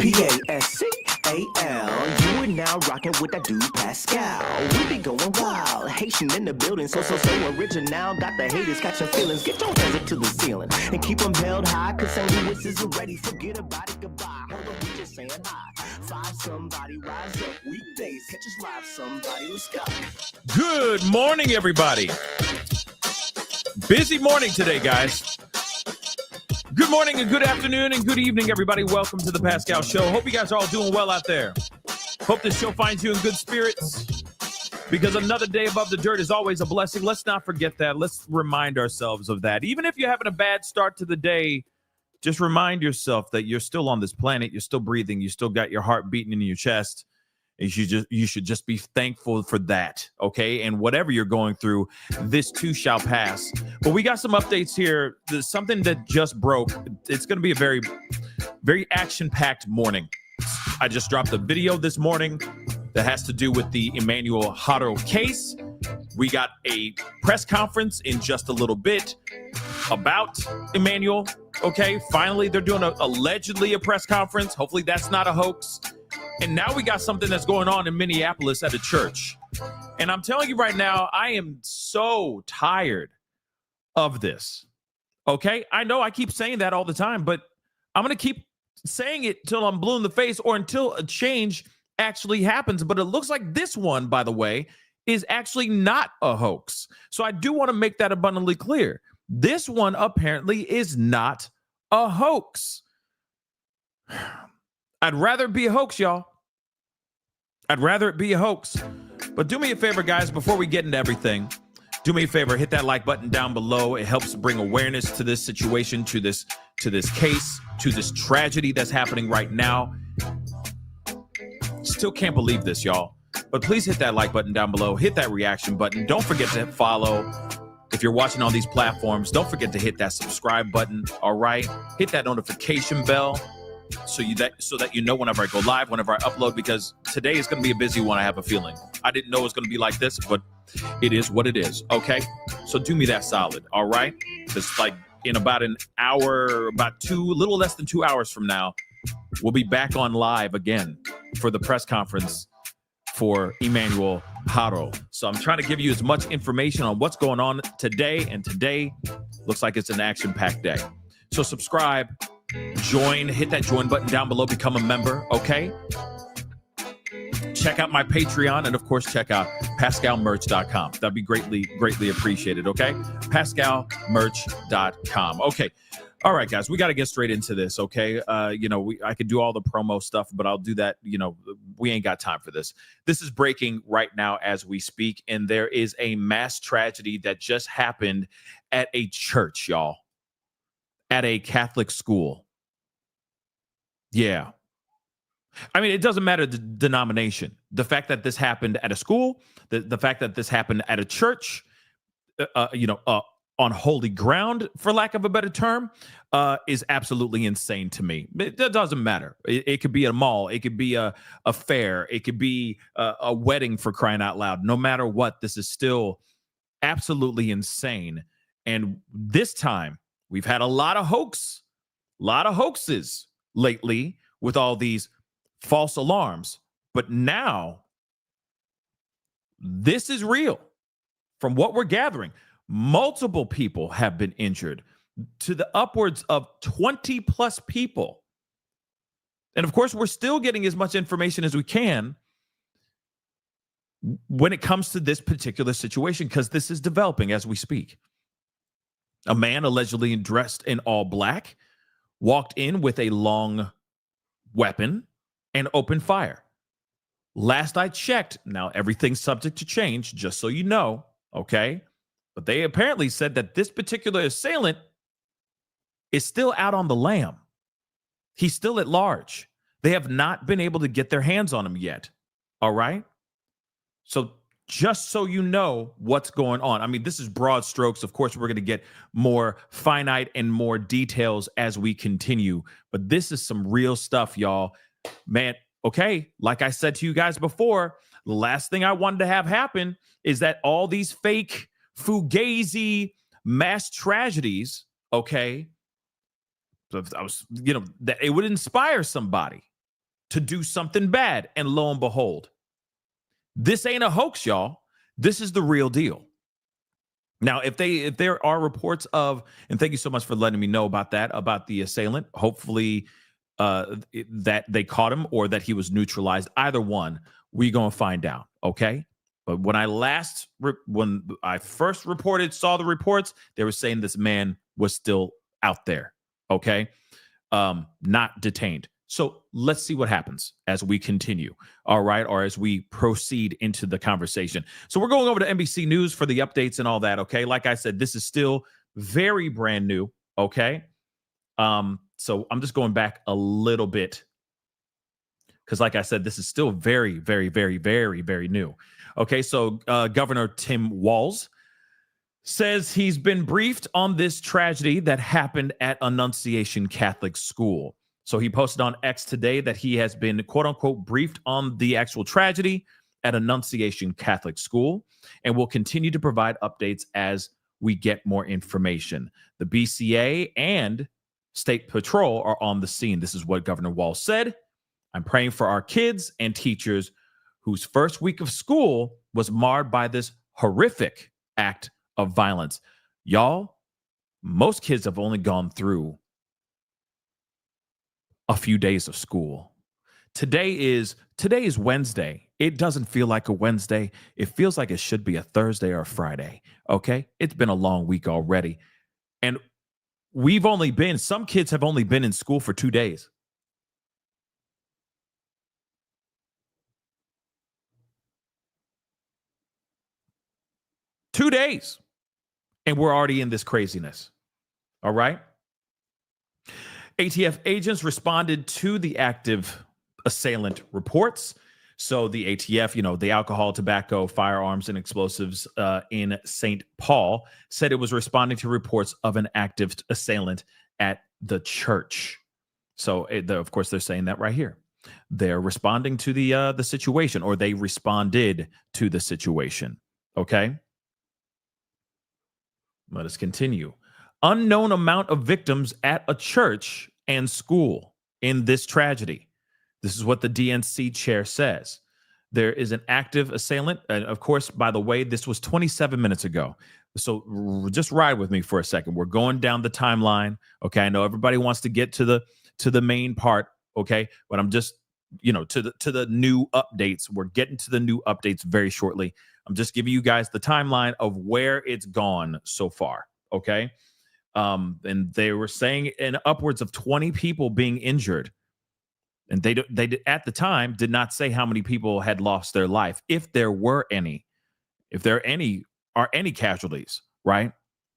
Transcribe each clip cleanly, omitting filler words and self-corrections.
Pascal. You are now rocking with that dude Pascal. We be going wild, Haitian in the building, so original. Got the haters catching feelings. Get your hands up to the ceiling and keep them held high. Cause St. Louis isn't ready. Forget about it, goodbye. Hold on, we just saying hi. Five somebody, rise up. Weekdays, catch us live. Somebody, let's go. Good morning, everybody. Busy morning today, guys. Good morning and good afternoon and good evening, everybody. Welcome to the Pascal Show. Hope you guys are all doing well out there. Hope this show finds you in good spirits, because another day above the dirt is always a blessing. Let's not forget that. Let's remind ourselves of that. Even if you're having a bad start to the day, just remind yourself that you're still on this planet. You're still breathing. You still got your heart beating in your chest. You should just be thankful for that, okay? And whatever you're going through, this too shall pass. But we got some updates here. There's something that just broke. It's going to be a very, very action-packed morning. I just dropped a video this morning that has to do with the Emmanuel Haro case. We got a press conference in just a little bit about Emmanuel, okay? Finally, they're doing allegedly a press conference. Hopefully that's not a hoax. And now we got something that's going on in Minneapolis at a church. And I'm telling you right now, I am so tired of this. Okay? I know I keep saying that all the time, but I'm going to keep saying it till I'm blue in the face or until a change actually happens. But it looks like this one, by the way, is actually not a hoax. So I do want to make that abundantly clear. This one apparently is not a hoax. I'd rather it be a hoax, y'all. I'd rather it be a hoax. But do me a favor, guys, before we get into everything, do me a favor, hit that like button down below. It helps bring awareness to this situation, to this case, to this tragedy that's happening right now. Still can't believe this, y'all. But please hit that like button down below. Hit that reaction button. Don't forget to follow. If you're watching on these platforms, don't forget to hit that subscribe button, all right? Hit that notification bell. So that you know whenever I go live, whenever I upload, because today is going to be a busy one, I have a feeling. I didn't know it was going to be like this, but it is what it is, okay? So do me that solid, all right? Just like in about an hour, a little less than 2 hours from now, we'll be back on live again for the press conference for Emmanuel Haro. So I'm trying to give you as much information on what's going on today, and today looks like it's an action-packed day. So subscribe. Join, hit that join button down below, become a member, okay? Check out my Patreon, and of course, check out PascalMerch.com. That'd be greatly, greatly appreciated, okay? PascalMerch.com. Okay. All right, guys, we got to get straight into this, okay? I could do all the promo stuff, but I'll do that. We ain't got time for this. This is breaking right now as we speak, and there is a mass tragedy that just happened at a church, y'all. At a Catholic school. Yeah. I mean, it doesn't matter the denomination. The fact that this happened at a school, the fact that this happened at a church, on holy ground, for lack of a better term, is absolutely insane to me. It doesn't matter. It could be a mall. It could be a fair. It could be a wedding, for crying out loud. No matter what, this is still absolutely insane. And this time, we've had a lot of hoaxes lately with all these false alarms. But now, this is real. From what we're gathering, multiple people have been injured, to the upwards of 20 plus people. And of course, we're still getting as much information as we can when it comes to this particular situation, because this is developing as we speak. A man allegedly dressed in all black walked in with a long weapon and opened fire. Last I checked, now everything's subject to change, just so you know, okay? But they apparently said that this particular assailant is still out on the lam. He's still at large. They have not been able to get their hands on him yet, all right? So just so you know what's going on. I mean, this is broad strokes. Of course, we're going to get more finite and more details as we continue. But this is some real stuff, y'all. Man, okay, like I said to you guys before, the last thing I wanted to have happen is that all these fake fugazi mass tragedies, okay, so I was, that it would inspire somebody. to do something bad. And lo and behold, this ain't a hoax, y'all. This is the real deal. Now, if there are reports of, and thank you so much for letting me know about that, about the assailant, hopefully that they caught him or that he was neutralized. Either one, we're going to find out, okay? But when I first saw the reports, they were saying this man was still out there, okay? Not detained. So let's see what happens as we continue, all right, or as we proceed into the conversation. So we're going over to NBC News for the updates and all that, okay? Like I said, this is still very brand new, okay? So I'm just going back a little bit because, like I said, this is still very, very, very, very, very new. Okay, so Governor Tim Walz says he's been briefed on this tragedy that happened at Annunciation Catholic School. So he posted on X today that he has been, quote unquote, briefed on the actual tragedy at Annunciation Catholic School and will continue to provide updates as we get more information. The BCA and State Patrol are on the scene. This is what Governor Walz said. I'm praying for our kids and teachers whose first week of school was marred by this horrific act of violence. Y'all, most kids have only gone through a few days of school. Today is Wednesday. It doesn't feel like a Wednesday. It feels like it should be a Thursday or a Friday. Okay? It's been a long week already. And some kids have only been in school for 2 days. Two days. And we're already in this craziness. All right? ATF agents responded to the active assailant reports. So the ATF, the alcohol, tobacco, firearms, and explosives in St. Paul, said it was responding to reports of an active assailant at the church. So, of course, they're saying that right here. They're responding to the situation, or they responded to the situation. Okay? Let us continue. Unknown amount of victims at a church and school in this tragedy. This is what the DNC chair says. There is an active assailant. And of course, by the way, this was 27 minutes ago. So just ride with me for a second. We're going down the timeline. Okay. I know everybody wants to get to the main part. Okay. But I'm just, to the new updates. We're getting to the new updates very shortly. I'm just giving you guys the timeline of where it's gone so far. Okay. And they were saying in upwards of 20 people being injured. And they at the time did not say how many people had lost their life, if there were any, if there are any casualties, right?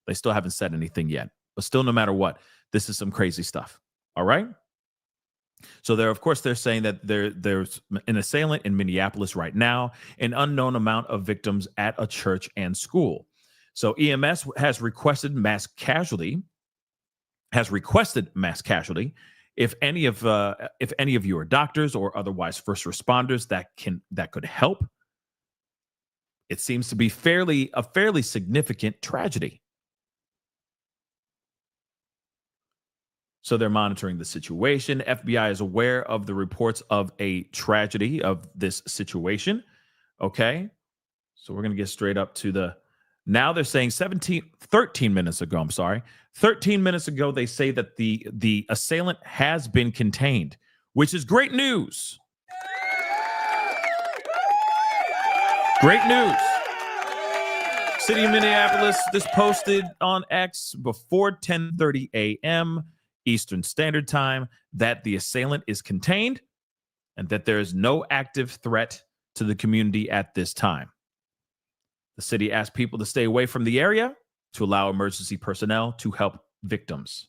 They still haven't said anything yet. But still, no matter what, this is some crazy stuff. All right. So they're saying that there's an assailant in Minneapolis right now, an unknown amount of victims at a church and school. So EMS has requested mass casualty. If any of you are doctors or otherwise first responders that could help, it seems to be a fairly significant tragedy. So they're monitoring the situation. FBI is aware of the reports of a tragedy of this situation. Okay. So we're going to get straight up to now they're saying 13 minutes ago, 13 minutes ago, they say that the assailant has been contained, which is great news. Great news. City of Minneapolis, this posted on X before 10:30 a.m. Eastern Standard Time that the assailant is contained and that there is no active threat to the community at this time. The city asked people to stay away from the area to allow emergency personnel to help victims.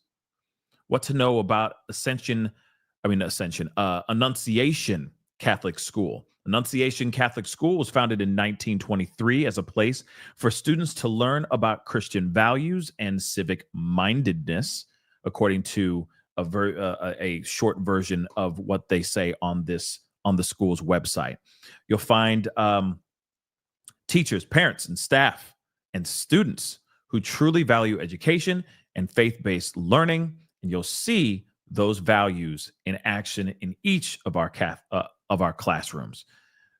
What to know about Annunciation Catholic School. Annunciation Catholic School was founded in 1923 as a place for students to learn about Christian values and civic mindedness, according to a short version of what they say on the school's website. You'll find teachers, parents, and staff and students who truly value education and faith-based learning. And you'll see those values in action in each of our classrooms.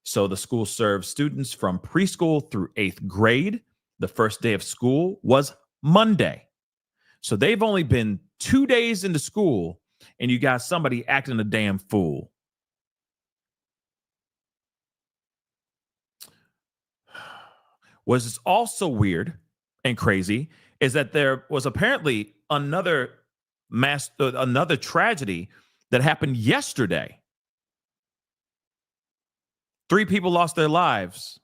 So the school serves students from preschool through 8th grade. The first day of school was Monday. So they've only been 2 days into school, and you got somebody acting a damn fool. What's also weird and crazy is that there was apparently another tragedy that happened yesterday. 3 people lost their lives.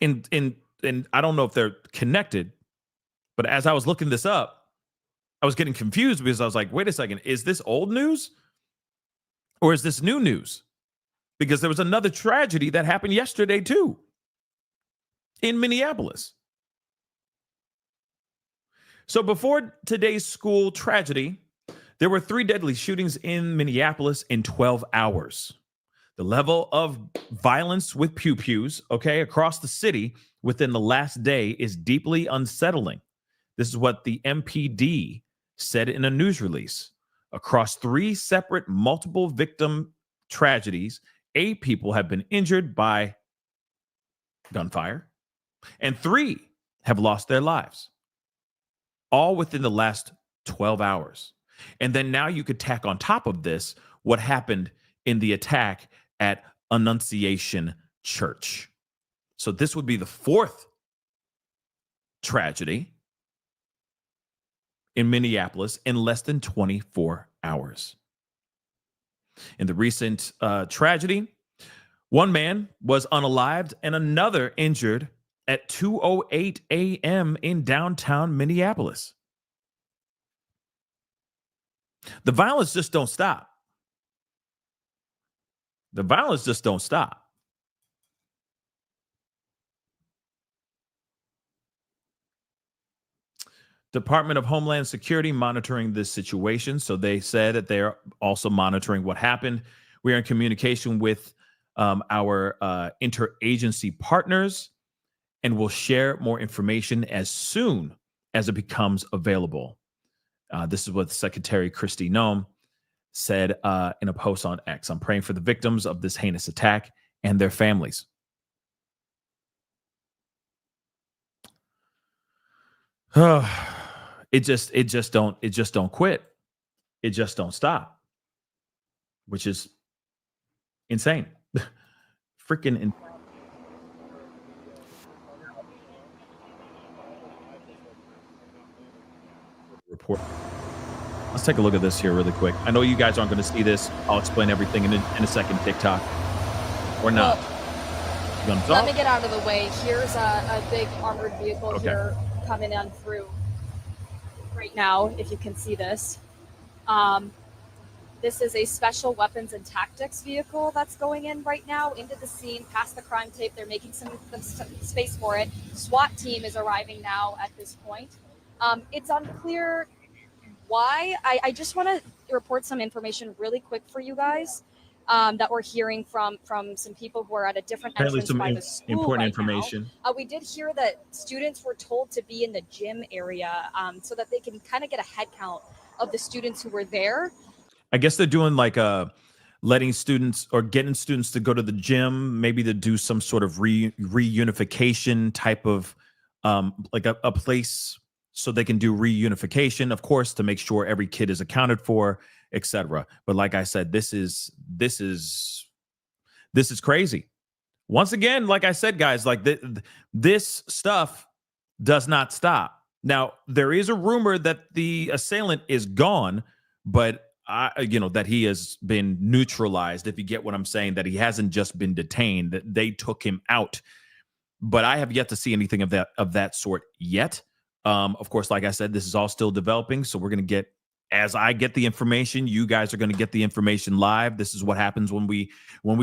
And I don't know if they're connected, but as I was looking this up, I was getting confused because I was like, wait a second, is this old news or is this new news? Because there was another tragedy that happened yesterday too in Minneapolis. So before today's school tragedy, there were 3 deadly shootings in Minneapolis in 12 hours. The level of violence with pew-pews, across the city within the last day is deeply unsettling. This is what the MPD said in a news release. Across 3 separate multiple victim tragedies, 8 people have been injured by gunfire, and 3 have lost their lives, all within the last 12 hours. And then now you could tack on top of this what happened in the attack at Annunciation Church. So this would be the 4th tragedy in Minneapolis in less than 24 hours. In the recent tragedy, 1 man was unalived and another injured at 2:08 a.m. in downtown Minneapolis. The violence just don't stop. The violence just don't stop. Department of Homeland Security monitoring this situation. So they said that they're also monitoring what happened. We are in communication with our interagency partners, and we'll share more information as soon as it becomes available. This is what Secretary Kristi Noem said in a post on X. I'm praying for the victims of this heinous attack and their families. It just don't quit. It just don't stop, which is insane. Freaking report. Let's take a look at this here really quick. I know you guys aren't going to see this. I'll explain everything in a second, TikTok. Or not. Well, let me get out of the way. Here's a big armored vehicle here coming on through right now, if you can see this. This is a special weapons and tactics vehicle that's going in right now into the scene, past the crime tape. They're making some space for it. SWAT team is arriving now at this point. It's unclear why. I just want to report some information really quick for you guys that we're hearing from some people who are at a different entrance by the school important right information. Now. We did hear that students were told to be in the gym area so that they can kind of get a head count of the students who were there. I guess they're doing like letting students or getting students to go to the gym, maybe to do some sort of reunification type of like a place so they can do reunification, of course, to make sure every kid is accounted for, etc. But like I said, this is crazy. Once again, like I said, guys, like this stuff does not stop. Now, there is a rumor that the assailant is gone, but that he has been neutralized, if you get what I'm saying, that he hasn't just been detained, that they took him out. But I have yet to see anything of that sort yet. Of course, like I said, this is all still developing. So we're going to get, as I get the information, you guys are going to get the information live. This is what happens when we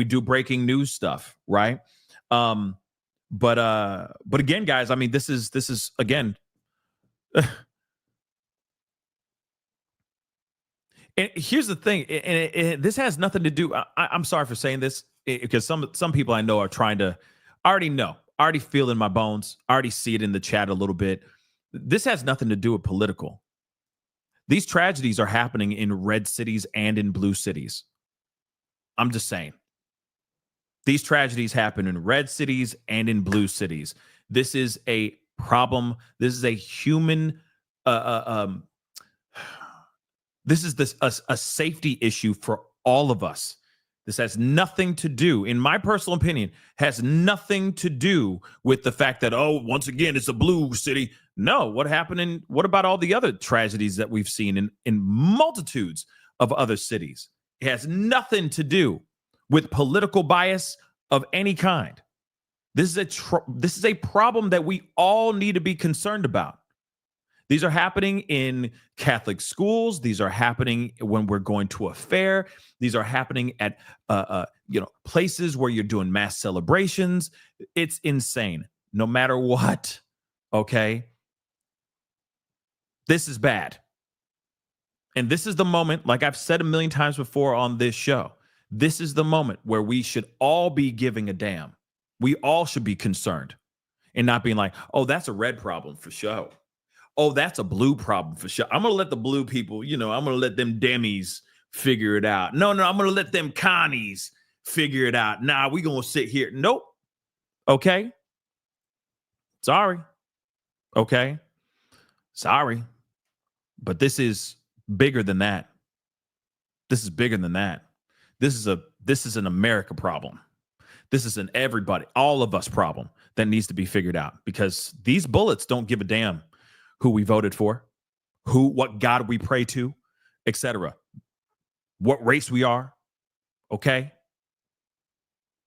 do breaking news stuff, right? But again, guys, I mean, this is again. And here's the thing, and this has nothing to do. I'm sorry for saying this because some people I know are trying to. I already feel in my bones. I already see it in the chat a little bit. This has nothing to do with political. These tragedies are happening in red cities and in blue cities. I'm just saying. These tragedies happen in red cities and in blue cities. This is a problem. This is a human this is a safety issue for all of us. This has nothing to do, in my personal opinion, has nothing to do with the fact that, oh, once again, it's a blue city. No, what about all the other tragedies that we've seen in multitudes of other cities? It has nothing to do with political bias of any kind. This is a problem that we all need to be concerned about. These are happening in Catholic schools. These are happening when we're going to a fair. These are happening at places where you're doing mass celebrations. It's insane. No matter what, okay? This is bad. And this is the moment, like I've said a million times before on this show, this is the moment where we should all be giving a damn. We all should be concerned and not being like, oh, that's a red problem for sure. Oh, that's a blue problem for sure. I'm going to let the blue people, I'm going to let them Demis figure it out. No, I'm going to let them Connies figure it out. Nah, we going to sit here. Nope. Okay. Sorry. Okay. Sorry. But this is bigger than that. This is bigger than that. This is an America problem. This is an everybody, all of us problem that needs to be figured out, because these bullets don't give a damn who we voted for, what God we pray to, etc. What race we are, okay?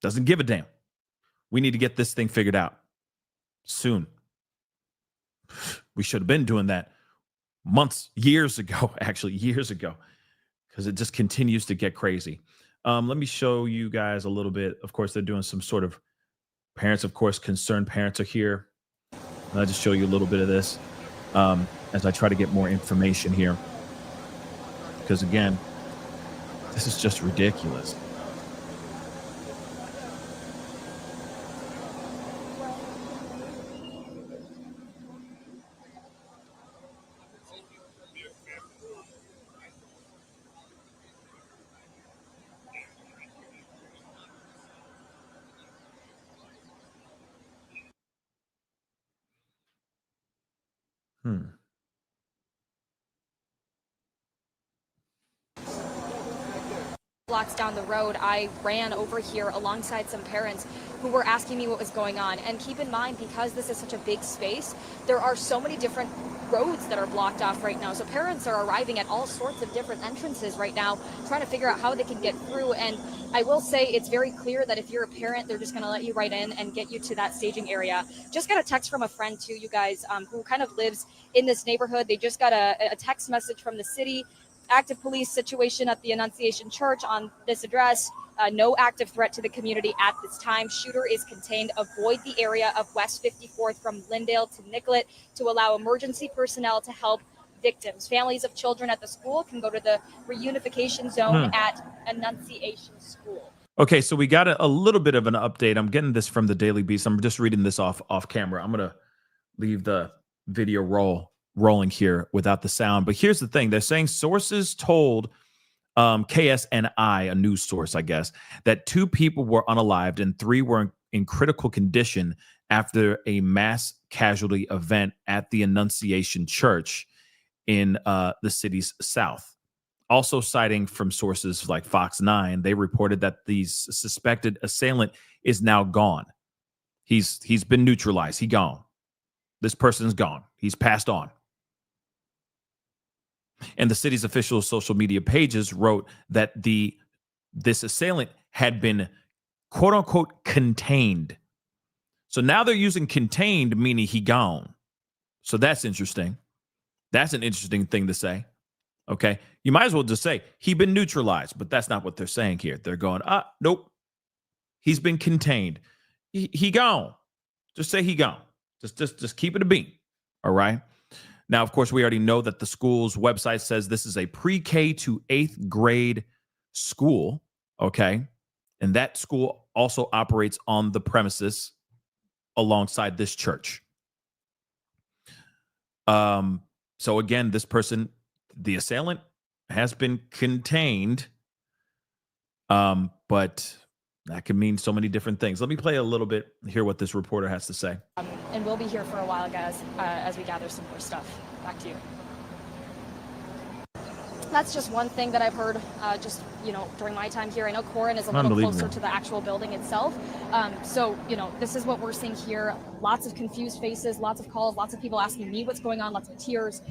Doesn't give a damn. We need to get this thing figured out soon. We should have been doing that years ago, because it just continues to get crazy. Let me show you guys a little bit. Of course, they're doing some sort of parents, of course, concerned parents are here. I'll just show you a little bit of this. As I try to get more information here. Because again, this is just ridiculous. Blocks down the road, I ran over here alongside some parents who were asking me what was going on. And keep in mind, because this is such a big space, there are so many different roads that are blocked off right now. So parents are arriving at all sorts of different entrances right now, trying to figure out how they can get through. And I will say it's very clear that if you're a parent, they're just going to let you right in and get you to that staging area. Just got a text from a friend too, you guys, who kind of lives in this neighborhood. They just got a text message from the city. Active police situation at the Annunciation Church on this address. No active threat to the community at this time. Shooter is contained. Avoid the area of West 54th from Lindale to Nicollet to allow emergency personnel to help victims. Families of children at the school can go to the Reunification zone at Annunciation School. Okay, so we got a little bit of an update. I'm getting this from the Daily Beast. I'm just reading this off camera. I'm going to leave the video rolling here without the sound. But here's the thing. They're saying sources told KSNI, a news source, I guess, that 2 people were unalived and 3 were in critical condition after a mass casualty event at the Annunciation Church in the city's south. Also citing from sources like Fox 9, they reported that the suspected assailant is now gone. He's been neutralized. He's gone. This person's gone. He's passed on. And the city's official social media pages wrote that this assailant had been, quote unquote, contained. So now they're using contained, meaning he gone. So that's interesting. That's an interesting thing to say. Okay. You might as well just say he been neutralized, but that's not what they're saying here. They're going, nope. He's been contained. He gone. Just say he gone. Just keep it a beat. All right. Now, of course, we already know that the school's website says this is a pre-K to 8th grade school, okay? And that school also operates on the premises alongside this church. So again, this person, the assailant has been contained, but that can mean so many different things. Let me play a little bit, hear what this reporter has to say. And we'll be here for a while, guys, as we gather some more stuff. Back to you. That's just one thing that I've heard during my time here. I know Corin is a little closer to the actual building itself. So, this is what we're seeing here. Lots of confused faces, lots of calls, lots of people asking me what's going on, lots of tears.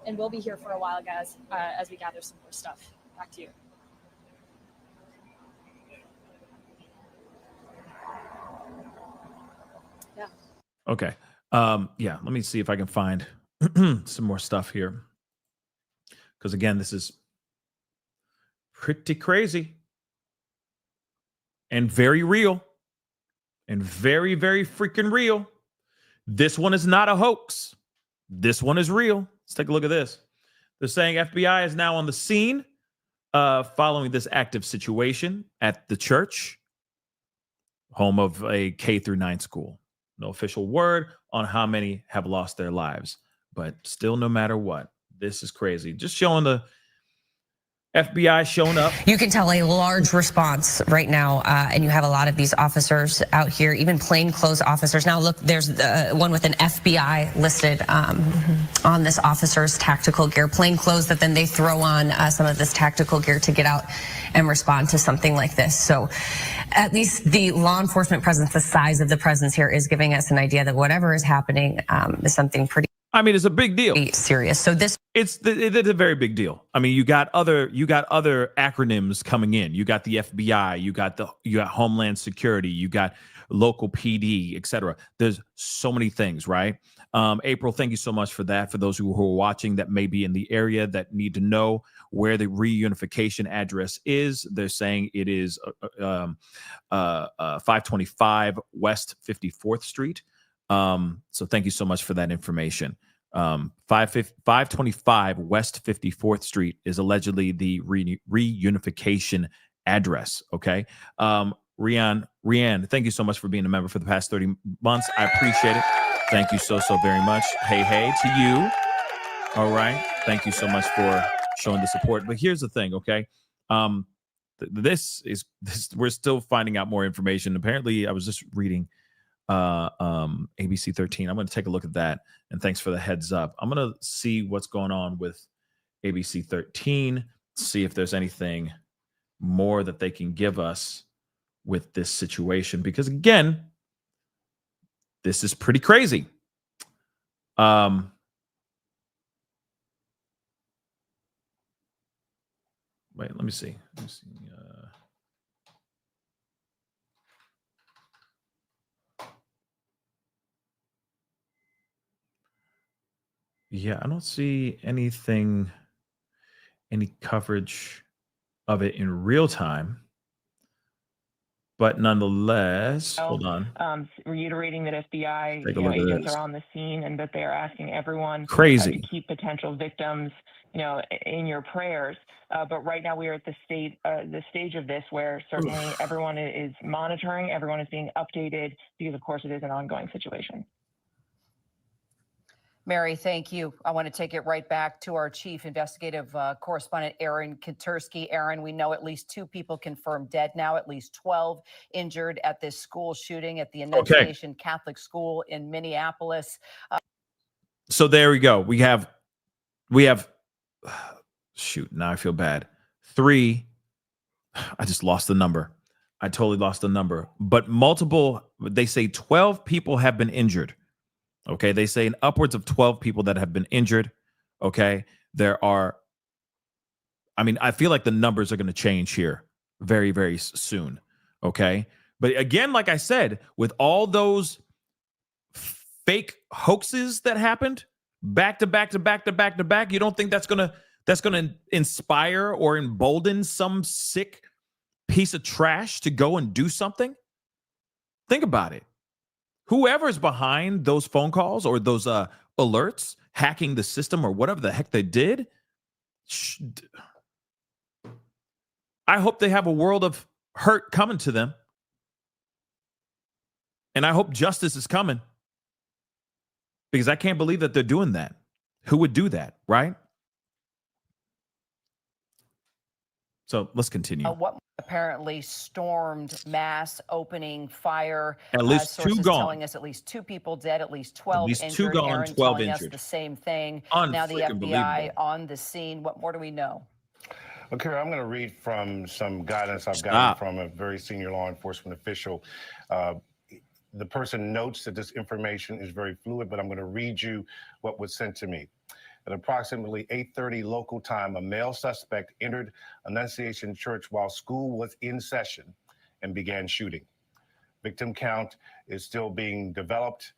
And we'll be here for a while, guys, as we gather some more stuff. Back to you. Yeah. Okay. Let me see if I can find some more stuff here. Because again, this is pretty crazy and very real and very, very freaking real. This one is not a hoax. This one is real. Let's take a look at this. They're saying FBI is now on the scene following this active situation at the church, home of a K-9 school. No official word on how many have lost their lives, but still, no matter what, this is crazy. Just showing the FBI showing up. You can tell a large response right now, and you have a lot of these officers out here, even plainclothes officers. Now, look, there's one with an FBI listed on this officer's tactical gear, plainclothes that then they throw on some of this tactical gear to get out and respond to something like this. So at least the law enforcement presence, the size of the presence here is giving us an idea that whatever is happening is something pretty it's a big deal. Serious. So it's a very big deal. You got other acronyms coming in. You got the FBI, you got Homeland Security, you got local PD, etc. There's so many things, right? April, thank you so much for that. For those who are watching that may be in the area that need to know where the reunification address is, they're saying it is 525 West 54th Street. So thank you so much for that information. 525 West 54th Street is allegedly the reunification address. Okay. Rianne, thank you so much for being a member for the past 30 months. I appreciate it. Thank you so very much. Hey to you. All right. Thank you so much for showing the support. But here's the thing. Okay. This we're still finding out more information. Apparently I was just reading ABC 13. I'm going to take a look at that, and thanks for the heads up. I'm going to see what's going on with ABC 13, see if there's anything more that they can give us with this situation, because again, this is pretty crazy. Wait, let me see. Yeah, I don't see any coverage of it in real time. But nonetheless, hold on. Reiterating that FBI agents are on the scene and that they are asking everyone to keep potential victims, in your prayers. But right now we are at the stage of this where certainly everyone is monitoring, everyone is being updated because, of course, it is an ongoing situation. Mary, thank you. I want to take it right back to our chief investigative correspondent, Aaron Katursky. Aaron, we know at least 2 people confirmed dead now, at least 12 injured at this school shooting at the Annunciation Catholic School in Minneapolis. So there we go. We have, shoot, now I feel bad. 3, I just lost the number. I totally lost the number. But they say 12 people have been injured. Okay, they say upwards of 12 people that have been injured. Okay, there are, I feel like the numbers are going to change here very, very soon. Okay, but again, like I said, with all those fake hoaxes that happened back to back, you don't think that's gonna inspire or embolden some sick piece of trash to go and do something? Think about it. Whoever's behind those phone calls or those alerts, hacking the system or whatever the heck they did, I hope they have a world of hurt coming to them. And I hope justice is coming, because I can't believe that they're doing that. Who would do that, right? So let's continue. What apparently stormed mass opening fire. At least two sources gone. Telling us at least 2 people dead, at least 12 At least injured. 2 gone, Aaron 12 telling injured. us the same thing. Now the Unfreaking FBI believable. on the scene. What more do we know? Okay, I'm going to read from some guidance I've gotten from a very senior law enforcement official. The person notes that this information is very fluid, but I'm going to read you what was sent to me. At approximately 8:30 local time, a male suspect entered Annunciation Church while school was in session and began shooting. Victim count is still being developed,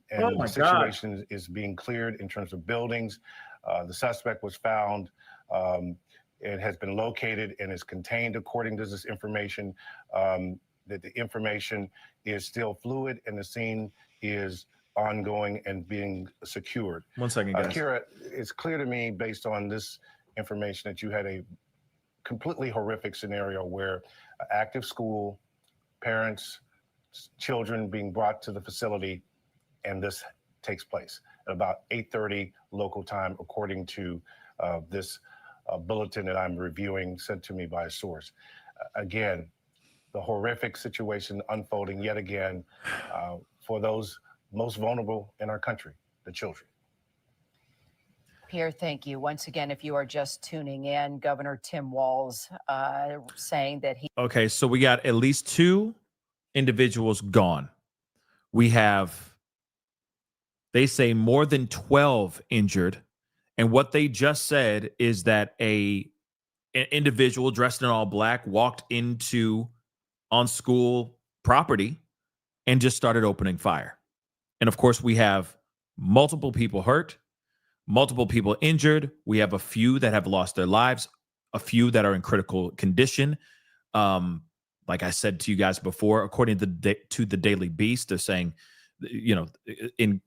and the situation is being cleared in terms of buildings. The suspect was found and has been located and is contained according to this information. That the information is still fluid and the scene is ongoing and being secured. 1 second, guys. Kira, it's clear to me based on this information that you had a completely horrific scenario where active school, parents, children being brought to the facility, and this takes place at about 8:30 local time, according to this bulletin that I'm reviewing sent to me by a source. Again, the horrific situation unfolding yet again for those most vulnerable in our country, the children. Pierre, thank you. Once again, if you are just tuning in, Governor Tim Walz saying that he... Okay, so we got at least 2 individuals gone. We have, they say, more than 12 injured. And what they just said is that an individual dressed in all black walked on school property and just started opening fire. And of course, we have multiple people hurt, multiple people injured. We have a few that have lost their lives, a few that are in critical condition. Like I said to you guys before, according to the Daily Beast, they're saying, in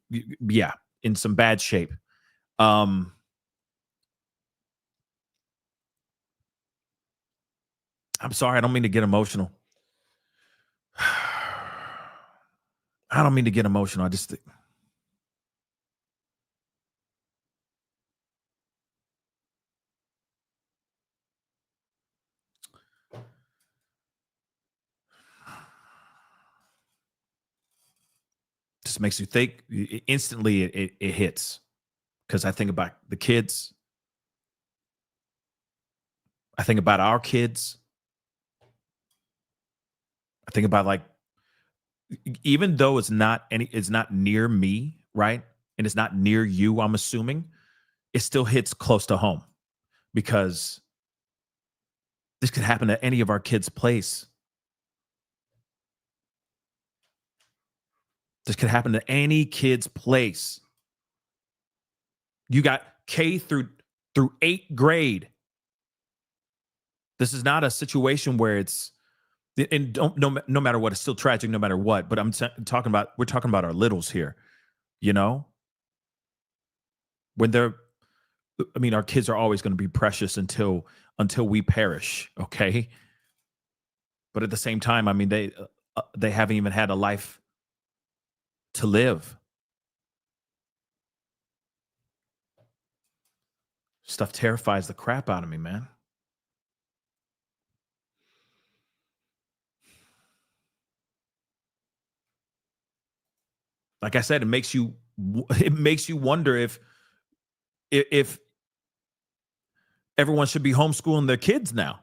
some bad shape. I'm sorry, I don't mean to get emotional. I don't mean to get emotional. I just makes you think instantly. It hits because I think about the kids. I think about our kids. I think about even though it's not near me, right? And it's not near you, I'm assuming, it still hits close to home because this could happen at any of our kids' place. This could happen to any kid's place. You got K through 8th grade. This is not a situation where it's, and no matter what, it's still tragic no matter what. But we're talking about our littles here, when our kids are always going to be precious until we perish. Okay. But at the same time, they haven't even had a life to live. Stuff terrifies the crap out of me, man. Like I said, it makes you wonder if everyone should be homeschooling their kids now.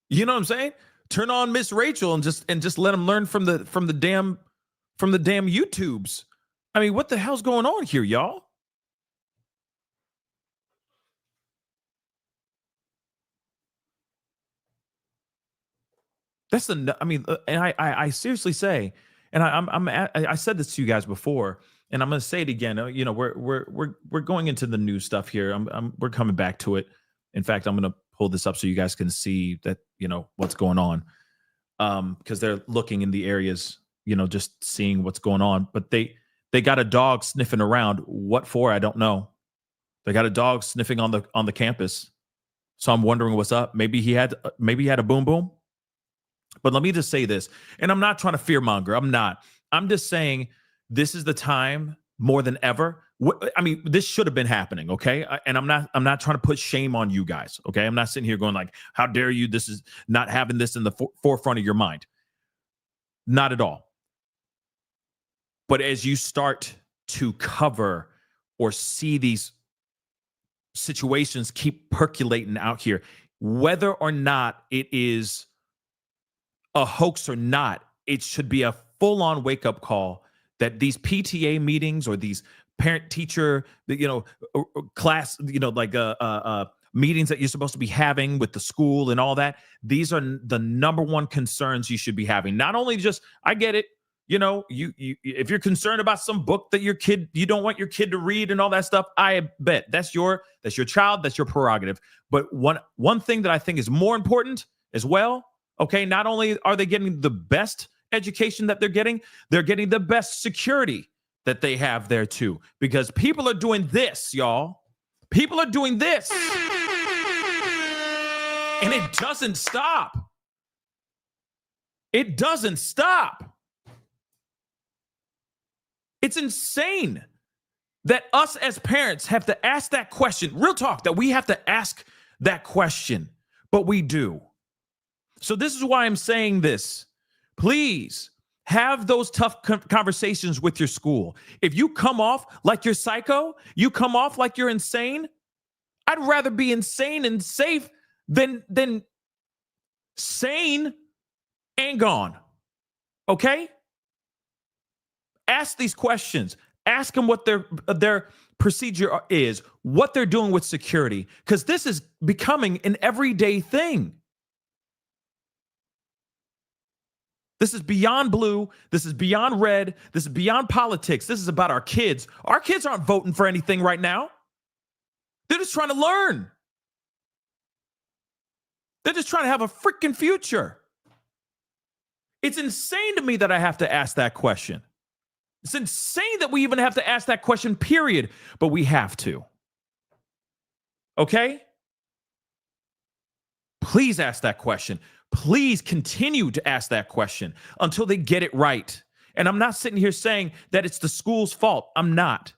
You know what I'm saying? Turn on Miss Rachel and just let them learn from the damn YouTubes. What the hell's going on here, y'all? That's and I seriously say, and I said this to you guys before, and I'm going to say it again. We're going into the new stuff here. We're coming back to it. In fact, I'm going to pull this up so you guys can see that what's going on, because they're looking in the areas, just seeing what's going on. But they got a dog sniffing around. What for? I don't know. They got a dog sniffing on the campus. So I'm wondering what's up. Maybe he had a boom boom. But let me just say this, and I'm not trying to fearmonger. I'm not. I'm just saying this is the time more than ever I mean, this should have been happening, okay? And I'm not trying to put shame on you guys, okay? I'm not sitting here going like, how dare you? This is not having this in the forefront of your mind. Not at all. But as you start to cover or see these situations keep percolating out here, whether or not it is a hoax or not, it should be a full-on wake-up call that these PTA meetings or these parent-teacher, class, meetings that you're supposed to be having with the school and all that, these are the number one concerns you should be having. Not only just, I get it, you if you're concerned about some book that you don't want your kid to read and all that stuff, I bet that's your child, that's your prerogative. But one thing that I think is more important as well, okay, not only are they getting the best education that they're getting the best security that they have there too, because people are doing this, y'all. People are doing this. And it doesn't stop. It doesn't stop. It's insane that us as parents have to ask that question. Real talk, that we have to ask that question, but we do. So this is why I'm saying this. Please have those tough conversations with your school. If you come off like you're psycho, you come off like you're insane, I'd rather be insane and safe than sane and gone. Okay? Ask these questions. Ask them what their procedure is, what they're doing with security, because this is becoming an everyday thing. This is beyond blue. This is beyond red. This is beyond politics. This is about our kids. Our kids aren't voting for anything right now. They're just trying to learn. They're just trying to have a freaking future. It's insane to me that I have to ask that question. It's insane that we even have to ask that question, period. But we have to. Okay? Please ask that question. Please continue to ask that question until they get it right. And I'm not sitting here saying that it's the school's fault. I'm not.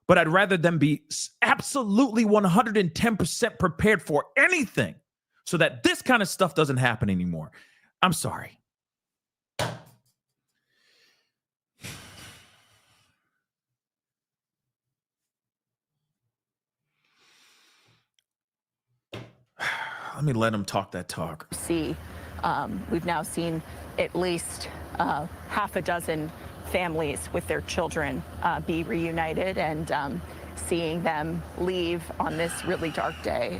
But I'd rather them be absolutely 110% prepared for anything so that this kind of stuff doesn't happen anymore. I'm sorry. Let me let them talk that talk. We've now seen at least half a dozen families with their children be reunited, and seeing them leave on this really dark day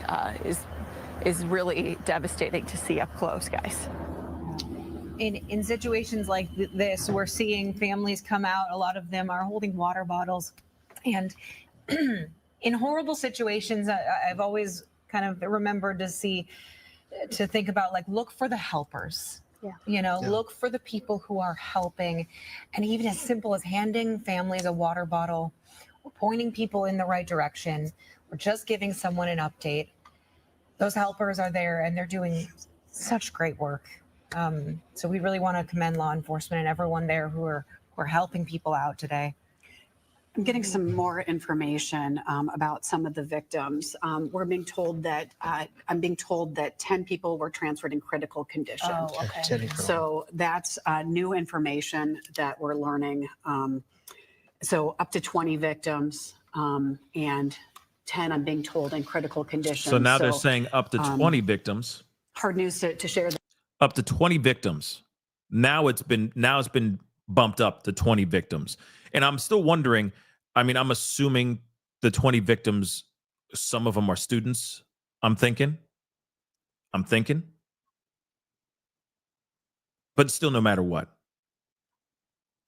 is really devastating to see up close, guys. In situations like this, we're seeing families come out. A lot of them are holding water bottles, and in horrible situations, I've always kind of remembered to think about, like, look for the helpers. Look for the people who are helping. And even as simple as handing families a water bottle, or pointing people in the right direction, or just giving someone an update. Those helpers are there and they're doing such great work. So we really want to commend law enforcement and everyone there who are helping people out today. I'm getting some more information about some of the victims. We're being told that I'm being told that 10 people were transferred in critical condition. Oh, okay. So that's new information that we're learning. So up to 20 victims and 10, I'm being told, in critical condition. So now they're saying up to 20 victims. Hard news to share. Up to 20 victims. Now it's been bumped up to 20 victims. And I'm still wondering, I mean, I'm assuming the 20 victims, some of them are students, I'm thinking. But still, no matter what,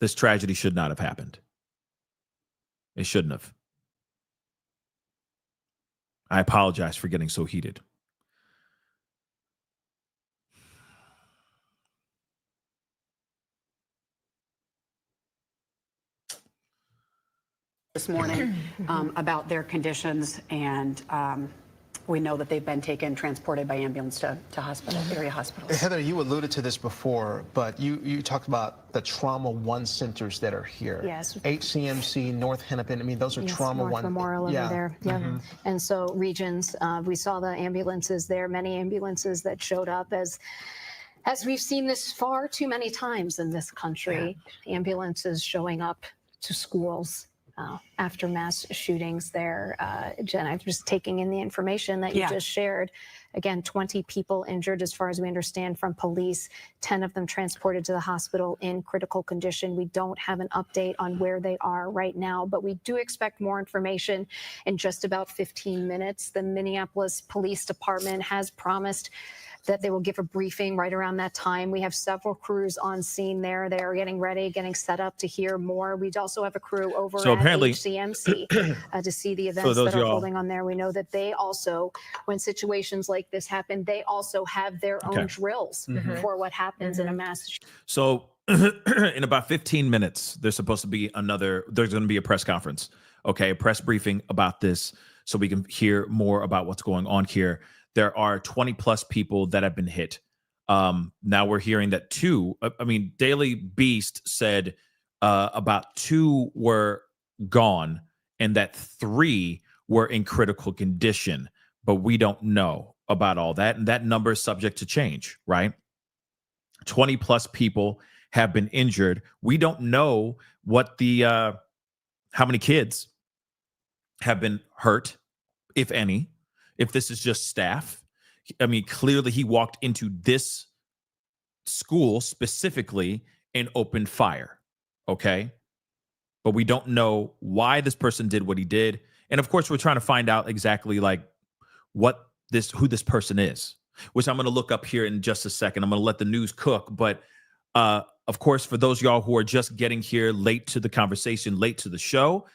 this tragedy should not have happened. It shouldn't have. I apologize for getting so heated. This morning about their conditions and we know that they've been transported by ambulance to hospital, area hospitals. Heather, you alluded to this before, but you talked about the Trauma One centers that are here. Yes. HCMC, North Hennepin. I mean, those are Trauma North One. Memorial over there. Yeah. And so regions, we saw the ambulances there, many ambulances that showed up as we've seen this far too many times in this country, ambulances showing up to schools after mass shootings there. Jen, I'm just taking in the information that you just shared. Again, 20 people injured, as far as we understand from police, 10 of them transported to the hospital in critical condition. We don't have an update on where they are right now, but we do expect more information in just about 15 minutes. The Minneapolis Police Department has promised that they will give a briefing right around that time. We have several crews on scene there. They are getting ready, getting set up to hear more. We also have a crew over at HCMC to see the events that are holding on there. We know that they also, when situations like this happen, they also have their own drills for what happens in a mass. So in about 15 minutes, there's supposed to be there's going to be a press conference, a press briefing about this so we can hear more about what's going on here. There are 20 plus people that have been hit. Now we're hearing that Daily Beast said about 2 were gone and that 3 were in critical condition, but we don't know about all that. And that number is subject to change, right? 20 plus people have been injured. We don't know what how many kids have been hurt, if any. If this is just staff. I mean, clearly he walked into this school specifically and opened fire, okay? But we don't know why this person did what he did. And of course, we're trying to find out exactly who this person is, which I'm going to look up here in just a second. I'm going to let the news cook. But of course, for those of y'all who are just getting here late to the conversation, late to the show,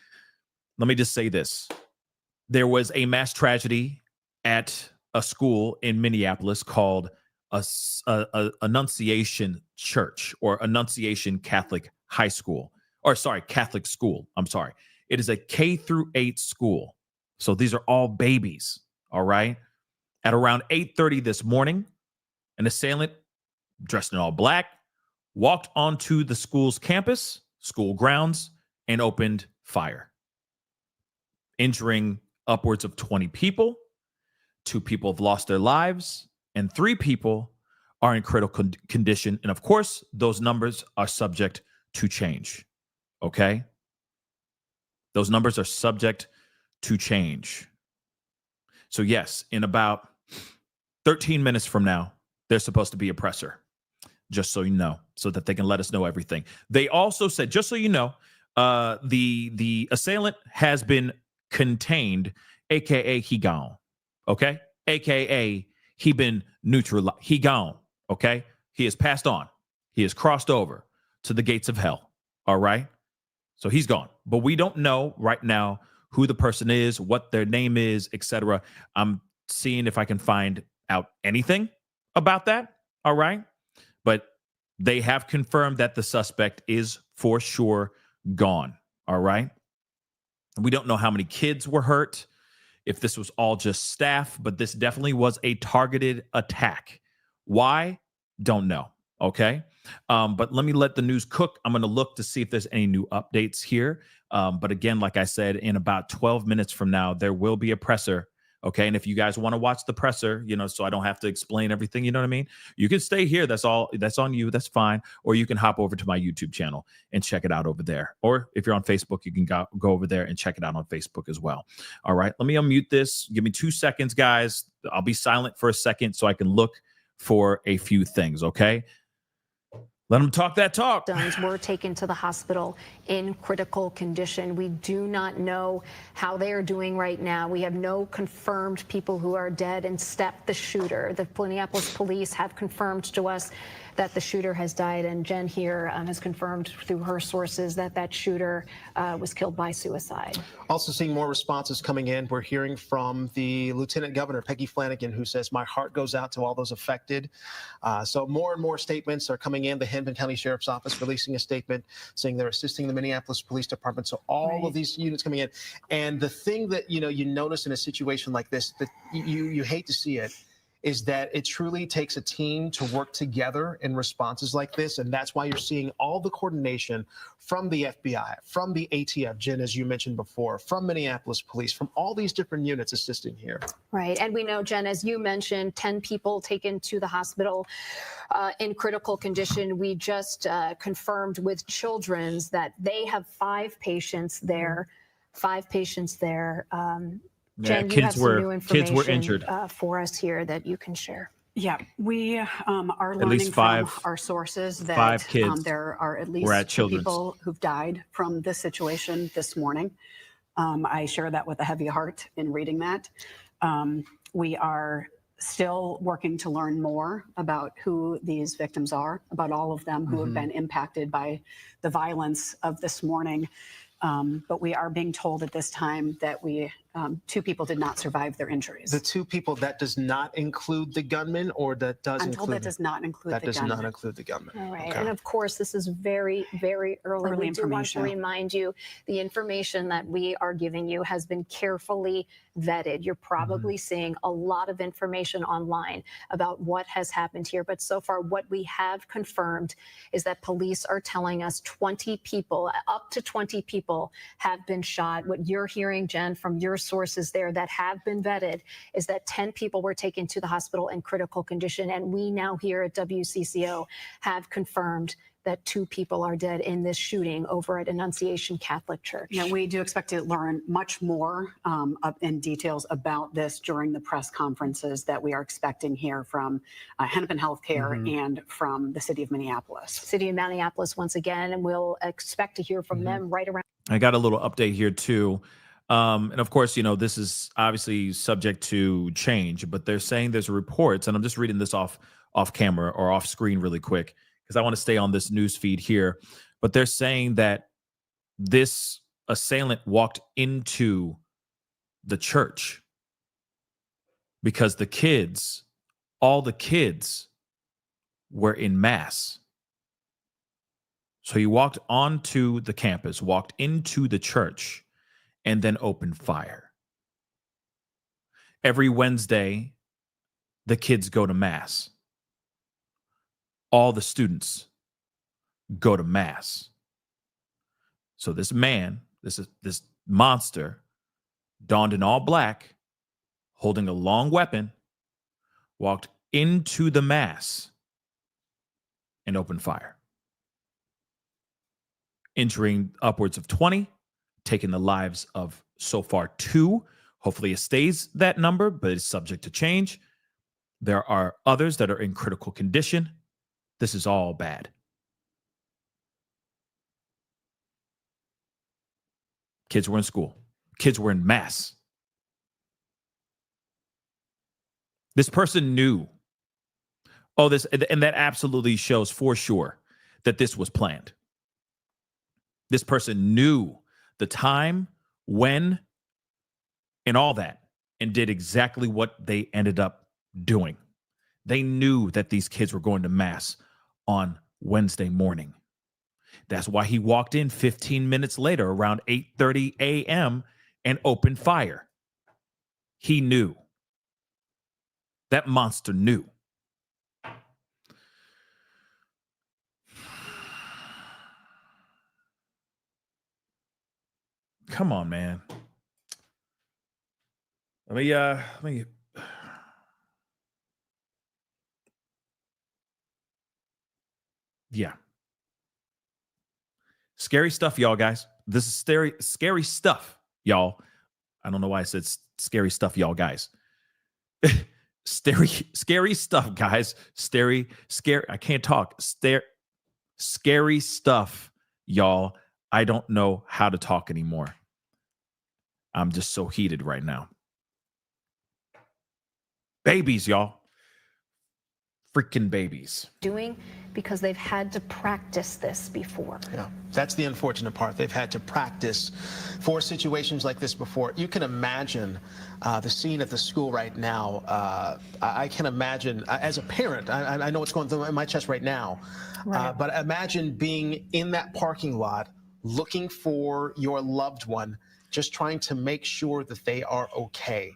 let me just say this. There was a mass tragedy at a school in Minneapolis called Annunciation Church or Annunciation Catholic High School, Catholic school. I'm sorry. It is a K-8 school. So these are all babies. All right. At around 8:30 this morning, an assailant dressed in all black walked onto the school's campus, school grounds, and opened fire, injuring upwards of 20 people. 2 people have lost their lives, and 3 people are in critical condition. And of course, those numbers are subject to change. Okay? Those numbers are subject to change. So yes, in about 13 minutes from now, there's supposed to be a presser, just so you know, so that they can let us know everything. They also said, just so you know, the assailant has been contained, aka he gone. Okay, aka he been neutralized. He gone. Okay, he has passed on. He has crossed over to the gates of hell. All right, so he's gone. But we don't know right now who the person is, what their name is, etc. I'm seeing if I can find out anything about that. All right, but they have confirmed that the suspect is for sure gone. All right, we don't know how many kids were hurt, if this was all just staff, but this definitely was a targeted attack. Why? Don't know. Okay. But let me let the news cook. I'm going to look to see if there's any new updates here. But again, like I said, in about 12 minutes from now, there will be a presser. Okay. And if you guys want to watch the presser, so I don't have to explain everything, you know what I mean? You can stay here. That's all. That's on you. That's fine. Or you can hop over to my YouTube channel and check it out over there. Or if you're on Facebook, you can go over there and check it out on Facebook as well. All right. Let me unmute this. Give me 2 seconds, guys. I'll be silent for a second so I can look for a few things. Okay. Let them talk that talk. Were taken to the hospital in critical condition. We do not know how they are doing right now. We have no confirmed people who are dead and Stepp, the shooter. The Minneapolis police have confirmed to us that the shooter has died, and Jen here has confirmed through her sources that that shooter was killed by suicide. Also seeing more responses coming in. We're hearing from the Lieutenant Governor, Peggy Flanagan, who says, "My heart goes out to all those affected." So more and more statements are coming in. The Hennepin County Sheriff's Office releasing a statement saying they're assisting the Minneapolis Police Department. So all of these units coming in. And the thing that, you notice in a situation like this, that you hate to see it, is that it truly takes a team to work together in responses like this. And that's why you're seeing all the coordination from the FBI, from the ATF, Jen, as you mentioned before, from Minneapolis Police, from all these different units assisting here. Right. And we know, Jen, as you mentioned, 10 people taken to the hospital in critical condition. We just confirmed with Children's that they have 5 patients there. 5 patients there. Jen, you have some new information kids were injured. For us here that you can share. Yeah, we are learning least 5 from our sources that 5 kids there are at least were at 2 Children's. people who've died from this situation this morning. I share that with a heavy heart in reading that. We are still working to learn more about who these victims are, about all of them who have been impacted by the violence of this morning. But we are being told at this time that 2 people did not survive their injuries. The 2 people, that does not include the gunman, or that does I'm include? told that does not include the That does gunman. not include the gunman. All right. Okay. And of course, this is very, very early. Early We do want to information. remind you the information that we are giving you has been carefully vetted. You're probably seeing a lot of information online about what has happened here. But so far, what we have confirmed is that police are telling us 20 people, up to 20 people, have been shot. What you're hearing, Jen, from your sources there that have been vetted is that 10 people were taken to the hospital in critical condition. And we now here at WCCO have confirmed that 2 people are dead in this shooting over at Annunciation Catholic Church. Yeah, we do expect to learn much more in details about this during the press conferences that we are expecting here from Hennepin Healthcare and from the city of Minneapolis. City of Minneapolis once again, and we'll expect to hear from them right around. I got a little update here too. And of course, this is obviously subject to change, but they're saying there's reports, and I'm just reading this off camera or off screen really quick, because I want to stay on this news feed here. But they're saying that this assailant walked into the church because all the kids were in mass. So he walked onto the campus, walked into the church, and then opened fire. Every Wednesday, the kids go to mass. All the students go to mass. So this man, this monster, donned in all black, holding a long weapon, walked into the mass and opened fire, injuring upwards of 20, taking the lives of so far 2. Hopefully it stays that number, but it's subject to change. There are others that are in critical condition. This is all bad. Kids were in school. Kids were in mass. This person knew. And that absolutely shows for sure that this was planned. This person knew the time, when, and all that, and did exactly what they ended up doing. They knew that these kids were going to mass on Wednesday morning. That's why he walked in 15 minutes later, around 8:30 a.m., and opened fire. He knew. That monster knew. Come on, man. Let me. Yeah. Scary stuff, y'all, guys. This is scary stuff, y'all. I don't know why I said scary stuff, y'all, guys. Scary stuff, guys. Scary. I can't talk. Scary stuff, y'all. I don't know how to talk anymore. I'm just so heated right now. Babies, y'all. freaking babies. Doing because they've had to practice this before. Yeah, that's the unfortunate part. They've had to practice for situations like this before. You can imagine the scene at the school right now. I can imagine, as a parent, I know what's going through my chest right now, but imagine being in that parking lot looking for your loved one, just trying to make sure that they are okay.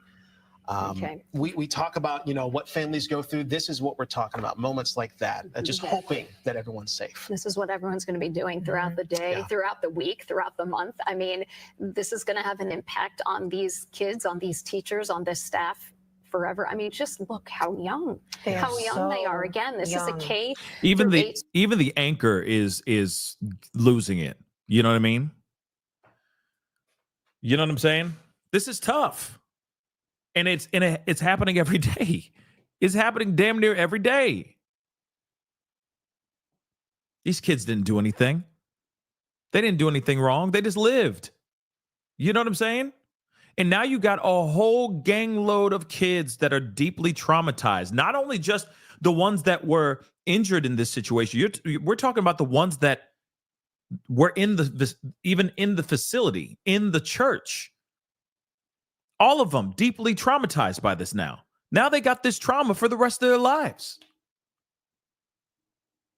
We talk about, what families go through. This is what we're talking about, moments like that, just hoping that everyone's safe. This is what everyone's going to be doing throughout the day, throughout the week, throughout the month. I mean, this is going to have an impact on these kids, on these teachers, on this staff forever. I mean, just look how young they are. Again, this is a K. Even the anchor is losing it. You know what I mean? You know what I'm saying? This is tough. And it's happening every day. It's happening damn near every day. These kids didn't do anything. They didn't do anything wrong. They just lived. You know what I'm saying? And now you got a whole gang load of kids that are deeply traumatized. Not only just the ones that were injured in this situation. We're talking about the ones that were even in the facility, in the church. All of them deeply traumatized by this now. Now they got this trauma for the rest of their lives.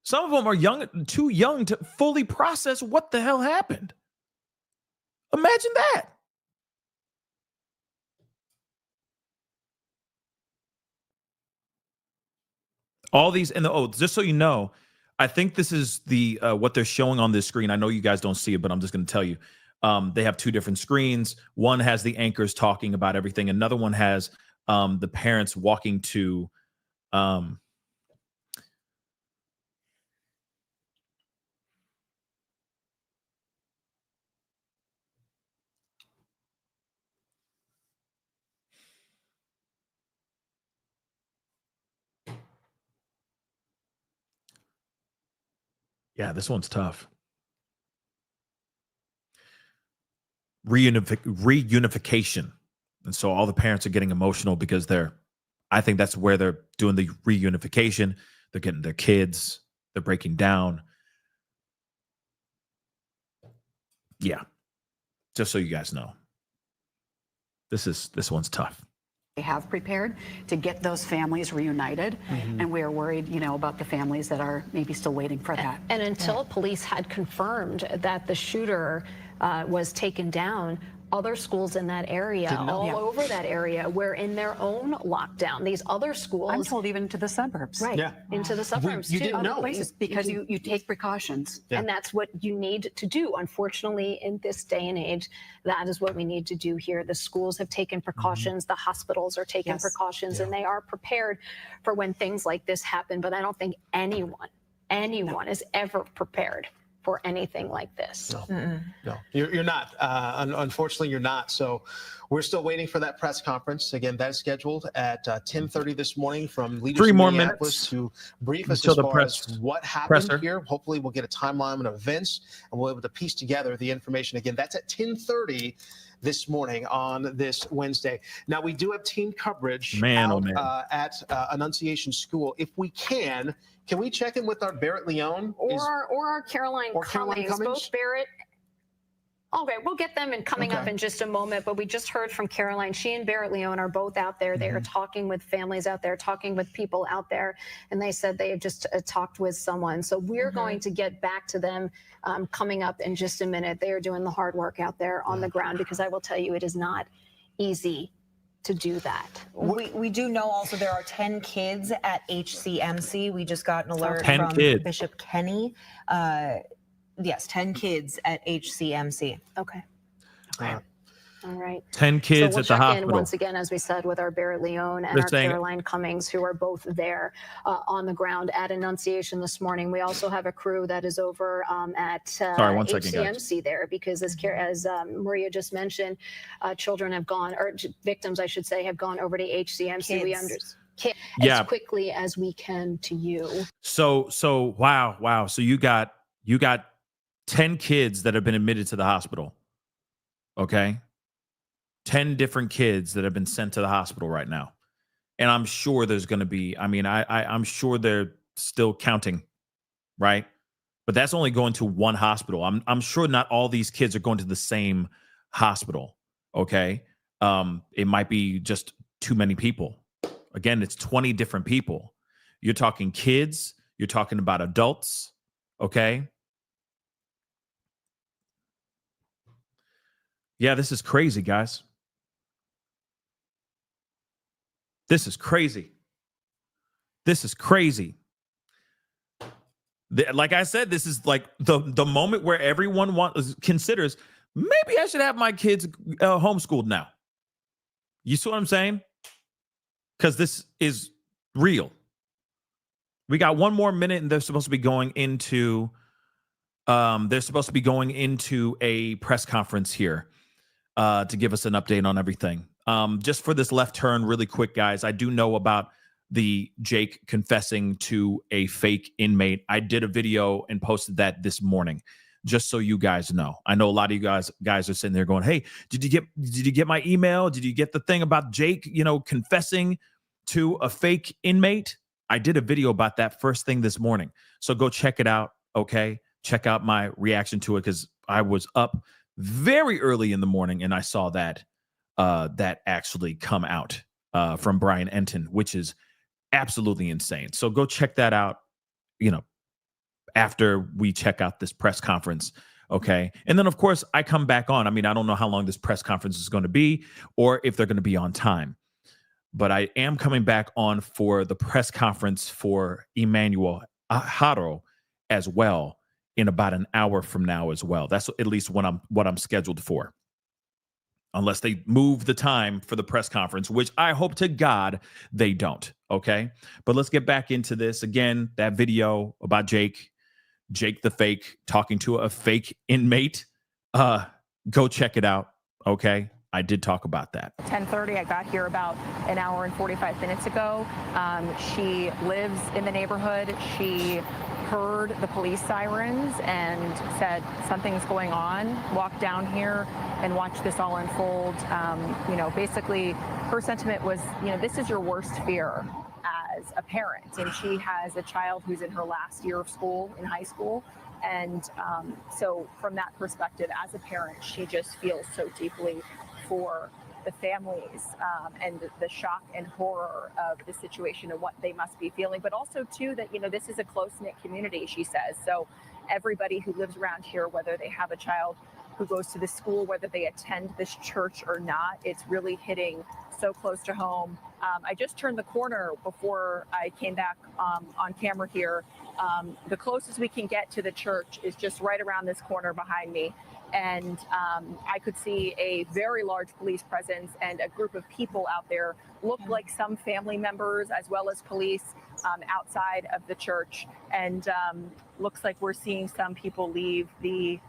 Some of them are too young to fully process what the hell happened. Imagine that. All these, and just so you know, I think this is the what they're showing on this screen. I know you guys don't see it, but I'm just going to tell you. They have two different screens. One has the anchors talking about everything. Another one has the parents walking to yeah, this one's tough. Reunification. And so all the parents are getting emotional because I think that's where they're doing the reunification. They're getting their kids. They're breaking down. Yeah. Just so you guys know. This one's tough. They have prepared to get those families reunited. And we are worried, about the families that are maybe still waiting for that. And until police had confirmed that the shooter was taken down, other schools in that area, over that area, were in their own lockdown. These other schools, I'm told, even to the suburbs. Right. Yeah. Into the suburbs You too. didn't know. Places, because you take precautions. And that's what you need to do. Unfortunately, in this day and age, that is what we need to do here. The schools have taken precautions. The hospitals are taking precautions, and they are prepared for when things like this happen. But I don't think anyone is ever prepared for anything like this. No, you're not. Unfortunately, you're not. So we're still waiting for that press conference. Again, that is scheduled at 10:30 this morning from leaders 3 in more Minneapolis minutes to brief us as far as what happened here. Hopefully, we'll get a timeline of events and we'll be able to piece together the information. Again, that's at 10:30 this morning on this Wednesday. Now, we do have team coverage at Annunciation School. If we can we check in with our Barrett Leone? Or our Caroline Cummings, both Barrett. Okay, we'll get them coming up in just a moment, but we just heard from Caroline. She and Barrett Leone are both out there. They are talking with families out there, talking with people out there, and they said they have just talked with someone. So we're going to get back to them coming up in just a minute. They are doing the hard work out there on the ground, because I will tell you, it is not easy to do that. We do know also there are 10 kids at HCMC. We just got an alert from Bishop Kenny. Yes, 10 kids at HCMC. Okay. All right. 10 kids so at the hospital. Once again, as we said, with our Barrett Leone and our Caroline Cummings, who are both there on the ground at Annunciation this morning. We also have a crew that is over at HCMC there, because as Maria just mentioned, children have gone, or victims, I should say, have gone over to HCMC. We understand as quickly as we can to you. So wow. So you got 10 kids that have been admitted to the hospital. Okay. 10 different kids that have been sent to the hospital right now. And I'm sure there's going to be, I'm sure they're still counting, right? But that's only going to one hospital. I'm sure not all these kids are going to the same hospital, okay? It might be just too many people. Again, it's 20 different people. You're talking kids, you're talking about adults, okay? Yeah, this is crazy, guys. This is crazy. This is crazy. Like I said, this is like the moment where everyone considers, maybe I should have my kids homeschooled now. You see what I'm saying? Because this is real. We got one more minute, and they're supposed to be going into a press conference here to give us an update on everything. Just for this left turn, really quick, guys. I do know about the Jake confessing to a fake inmate. I did a video and posted that this morning, just so you guys know. I know a lot of you guys are sitting there going, "Hey, did you get my email? Did you get the thing about Jake, confessing to a fake inmate?" I did a video about that first thing this morning. So go check it out, okay? Check out my reaction to it, because I was up very early in the morning and I saw that that actually come out from Brian Enton, which is absolutely insane. So go check that out, after we check out this press conference. Okay. And then, of course, I come back on. I don't know how long this press conference is going to be or if they're going to be on time, but I am coming back on for the press conference for Emmanuel Haro as well in about an hour from now as well. That's at least what I'm scheduled for. Unless they move the time for the press conference, which I hope to God they don't. Okay. But let's get back into this. Again, that video about Jake the fake, talking to a fake inmate. Go check it out. Okay. I did talk about that. 10:30, I got here about an hour and 45 minutes ago. She lives in the neighborhood. She heard the police sirens and said something's going on. Walked down here and watched this all unfold. Basically her sentiment was, this is your worst fear as a parent. And she has a child who's in her last year of school, in high school. And so from that perspective, as a parent, she just feels so deeply for the families and the shock and horror of the situation and what they must be feeling, but also too that, this is a close-knit community, she says. So everybody who lives around here, whether they have a child who goes to this school, whether they attend this church or not, it's really hitting so close to home. I just turned the corner before I came back on camera here. The closest we can get to the church is just right around this corner behind me. And I could see a very large police presence and a group of people out there, looked like some family members as well as police outside of the church. And looks like we're seeing some people leave the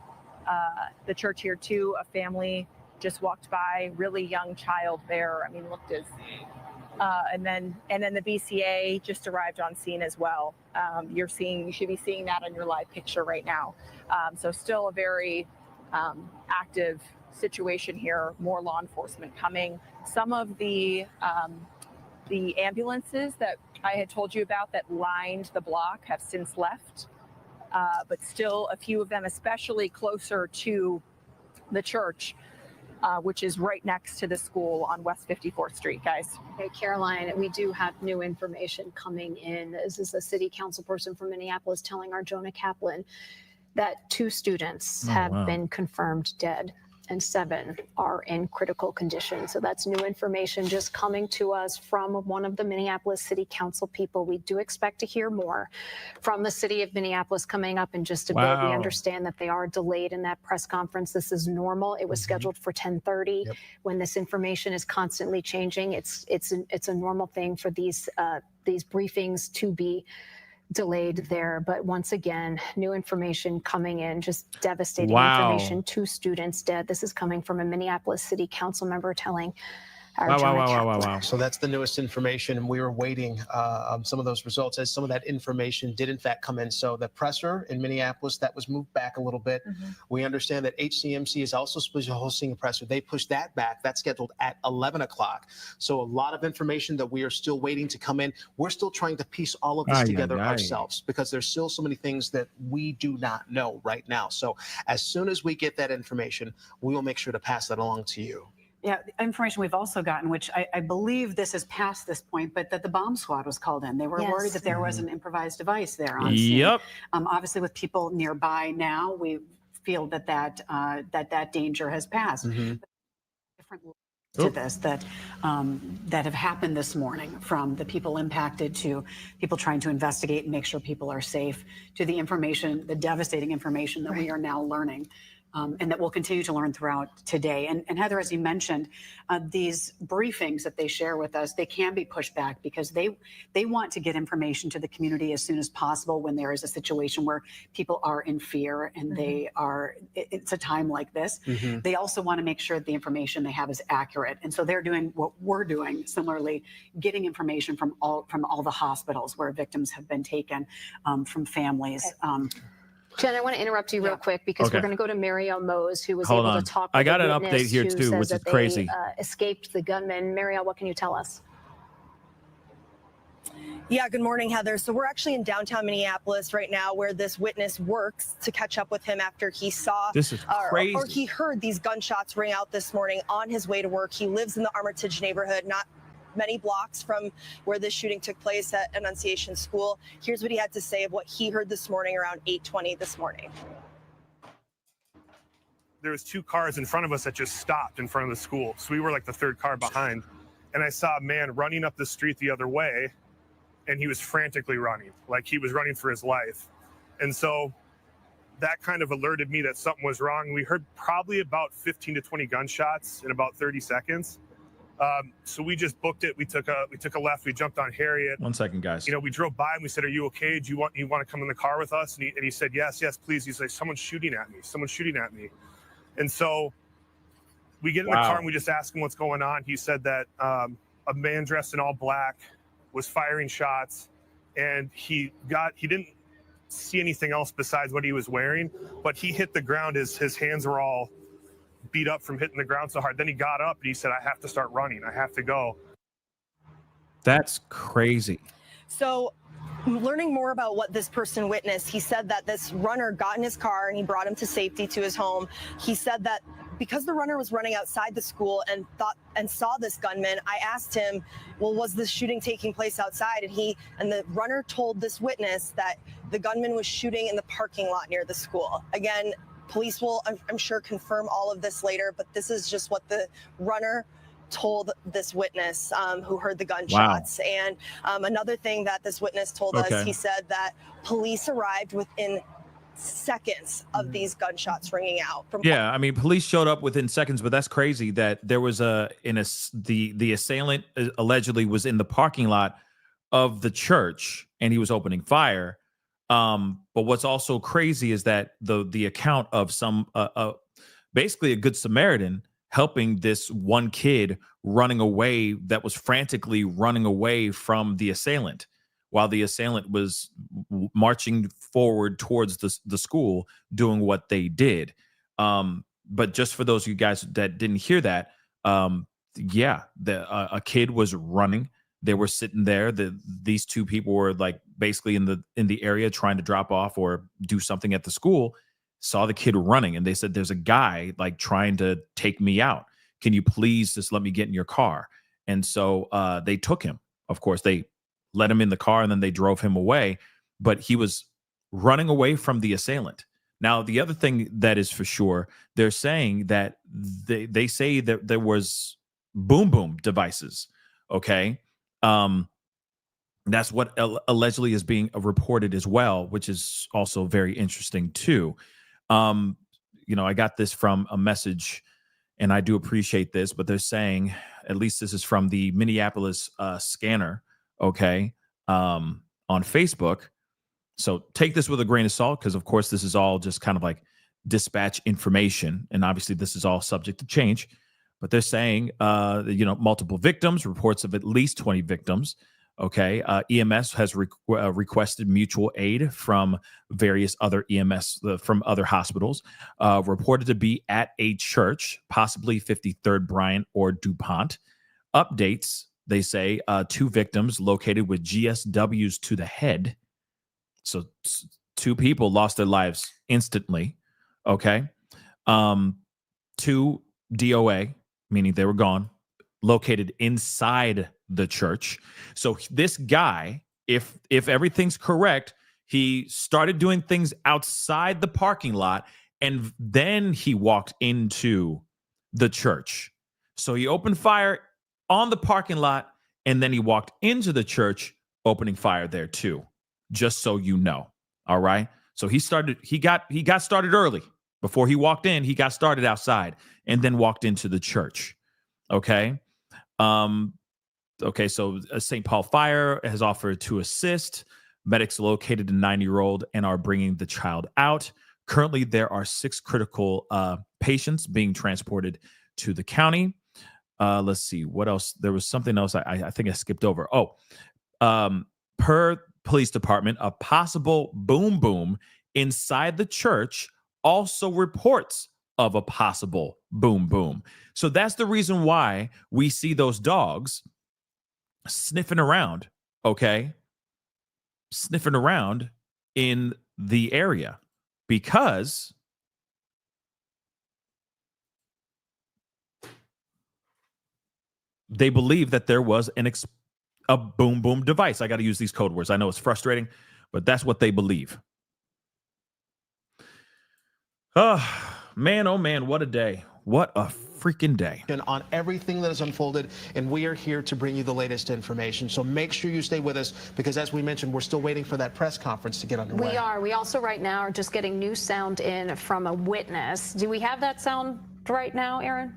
church here too. A family just walked by, really young child there. Looked as and then the BCA just arrived on scene as well. You should be seeing that on your live picture right now. So still a very active situation here, more law enforcement coming. Some of the ambulances that I had told you about that lined the block have since left, but still a few of them, especially closer to the church, which is right next to the school on West 54th Street, guys. Hey, Caroline, we do have new information coming in. This is a city council person from Minneapolis telling our Jonah Kaplan that 2 students have been confirmed dead and 7 are in critical condition. So that's new information just coming to us from one of the Minneapolis City Council people. We do expect to hear more from the city of Minneapolis coming up in just a bit. We understand that they are delayed in that press conference. This is normal. It was scheduled for 10:30. Yep. When this information is constantly changing, it's a normal thing for these briefings to be delayed there. But once again, new information coming in, just devastating information. 2 students dead. This is coming from a Minneapolis City Council member telling Wow. So that's the newest information, and we were waiting on some of those results as some of that information did in fact come in. So the presser in Minneapolis, that was moved back a little bit. We understand that HCMC is also supposed to be hosting a presser. They pushed that back. That's scheduled at 11 o'clock. So a lot of information that we are still waiting to come in. We're still trying to piece all of this together ourselves because there's still so many things that we do not know right now. So as soon as we get that information, we will make sure to pass that along to you. Yeah, the information we've also gotten, which I believe this is past this point, but that the bomb squad was called in. They were worried that there was an improvised device there on scene. Obviously, with people nearby now, we feel that that danger has passed. Different to this that have happened this morning, from the people impacted to people trying to investigate and make sure people are safe, to the information, the devastating information that we are now learning. And that we'll continue to learn throughout today. And Heather, as you mentioned, these briefings that they share with us, they can be pushed back because they want to get information to the community as soon as possible when there is a situation where people are in fear and it's a time like this. They also want to make sure that the information they have is accurate. And so they're doing what we're doing, similarly, getting information from all the hospitals where victims have been taken, from families. Jen, I want to interrupt you real quick because we're going to go to Marielle Mose, who was able to talk with I got a an update here too, which is crazy. Escaped the gunman. Marielle, what can you tell us? Yeah, good morning, Heather. So we're actually in downtown Minneapolis right now, where this witness works to catch up with him after he saw or he heard these gunshots ring out this morning on his way to work. He lives in the Armitage neighborhood, not many blocks from where this shooting took place at Annunciation School. Here's what he had to say of what he heard this morning around 8:20 this morning. There was 2 cars in front of us that just stopped in front of the school. So we were like the 3rd car behind. And I saw a man running up the street the other way, and he was frantically running, like he was running for his life. And so that kind of alerted me that something was wrong. We heard probably about 15 to 20 gunshots in about 30 seconds. So we just booked it. We took a left. We jumped on Harriet. 1 second, guys. You know, we drove by and we said, "Are you okay? Do you want to come in the car with us?" And he said, "Yes, please." He's like, "Someone's shooting at me. Someone's shooting at me." And so we get in the car and we just ask him what's going on. He said that a man dressed in all black was firing shots, and he didn't see anything else besides what he was wearing, but he hit the ground. His hands were all beat up from hitting the ground so hard. Then he got up and he said, "I have to start running. I have to go." That's crazy. So learning more about what this person witnessed, he said that this runner got in his car and he brought him to safety to his home. He said that because the runner was running outside the school and saw this gunman, I asked him, "Well, was this shooting taking place outside?" And the runner told this witness that the gunman was shooting in the parking lot near the school. Again, police will, I'm sure, confirm all of this later, but this is just what the runner told this witness who heard the gunshots. And another thing that this witness told us, he said that police arrived within seconds of these gunshots ringing out. I mean, police showed up within seconds, but that's crazy that there was the assailant allegedly was in the parking lot of the church and he was opening fire. But what's also crazy is that the account of some basically a good Samaritan helping this one kid running away, that was frantically running away from the assailant while the assailant was marching forward towards the school doing what they did. But just for those of you guys that didn't hear that, a kid was running. They were sitting there. These 2 people were like basically in the area trying to drop off or do something at the school, saw the kid running, and they said, "There's a guy like trying to take me out. Can you please just let me get in your car?" And so they took him. Of course, they let him in the car and then they drove him away, but he was running away from the assailant. Now, the other thing that is for sure, they're saying that they say that there was boom devices. Okay. That's what allegedly is being reported as well, which is also very interesting too. I got this from a message, and I do appreciate this, but they're saying, at least this is from the Minneapolis scanner, on Facebook. So take this with a grain of salt, because of course this is all just kind of like dispatch information, and obviously this is all subject to change. but they're saying, multiple victims, reports of at least 20 victims. Okay. EMS has requested mutual aid from various other EMS from other hospitals, reported to be at a church, possibly 53rd Bryant or DuPont. Updates, they say, 2 victims located with GSWs to the head. So 2 people lost their lives instantly. Okay. 2 DOA, meaning they were gone, located inside the church. So this guy, if everything's correct, he started doing things outside the parking lot and then he walked into the church. So he opened fire on the parking lot and then he walked into the church, opening fire there too. Just so you know. All right. So he got started early. Before he walked in, he got started outside and then walked into the church. Okay. So St. Paul Fire has offered to assist. Medics located the 9-year-old and are bringing the child out. Currently, there are 6 critical patients being transported to the county. Let's see what else. There was something else I think I skipped over. Per police department, a possible boom inside the church also reports of a possible boom. So that's the reason why we see those dogs sniffing around, okay? Sniffing around in the area because they believe that there was a boom device. I got to use these code words. I know it's frustrating, but that's what they believe. Oh, man, what a day. What a freaking day. On everything that has unfolded, and we are here to bring you the latest information. So make sure you stay with us because, as we mentioned, we're still waiting for that press conference to get underway. We are. We also right now are just getting new sound in from a witness. Do we have that sound right now, Aaron?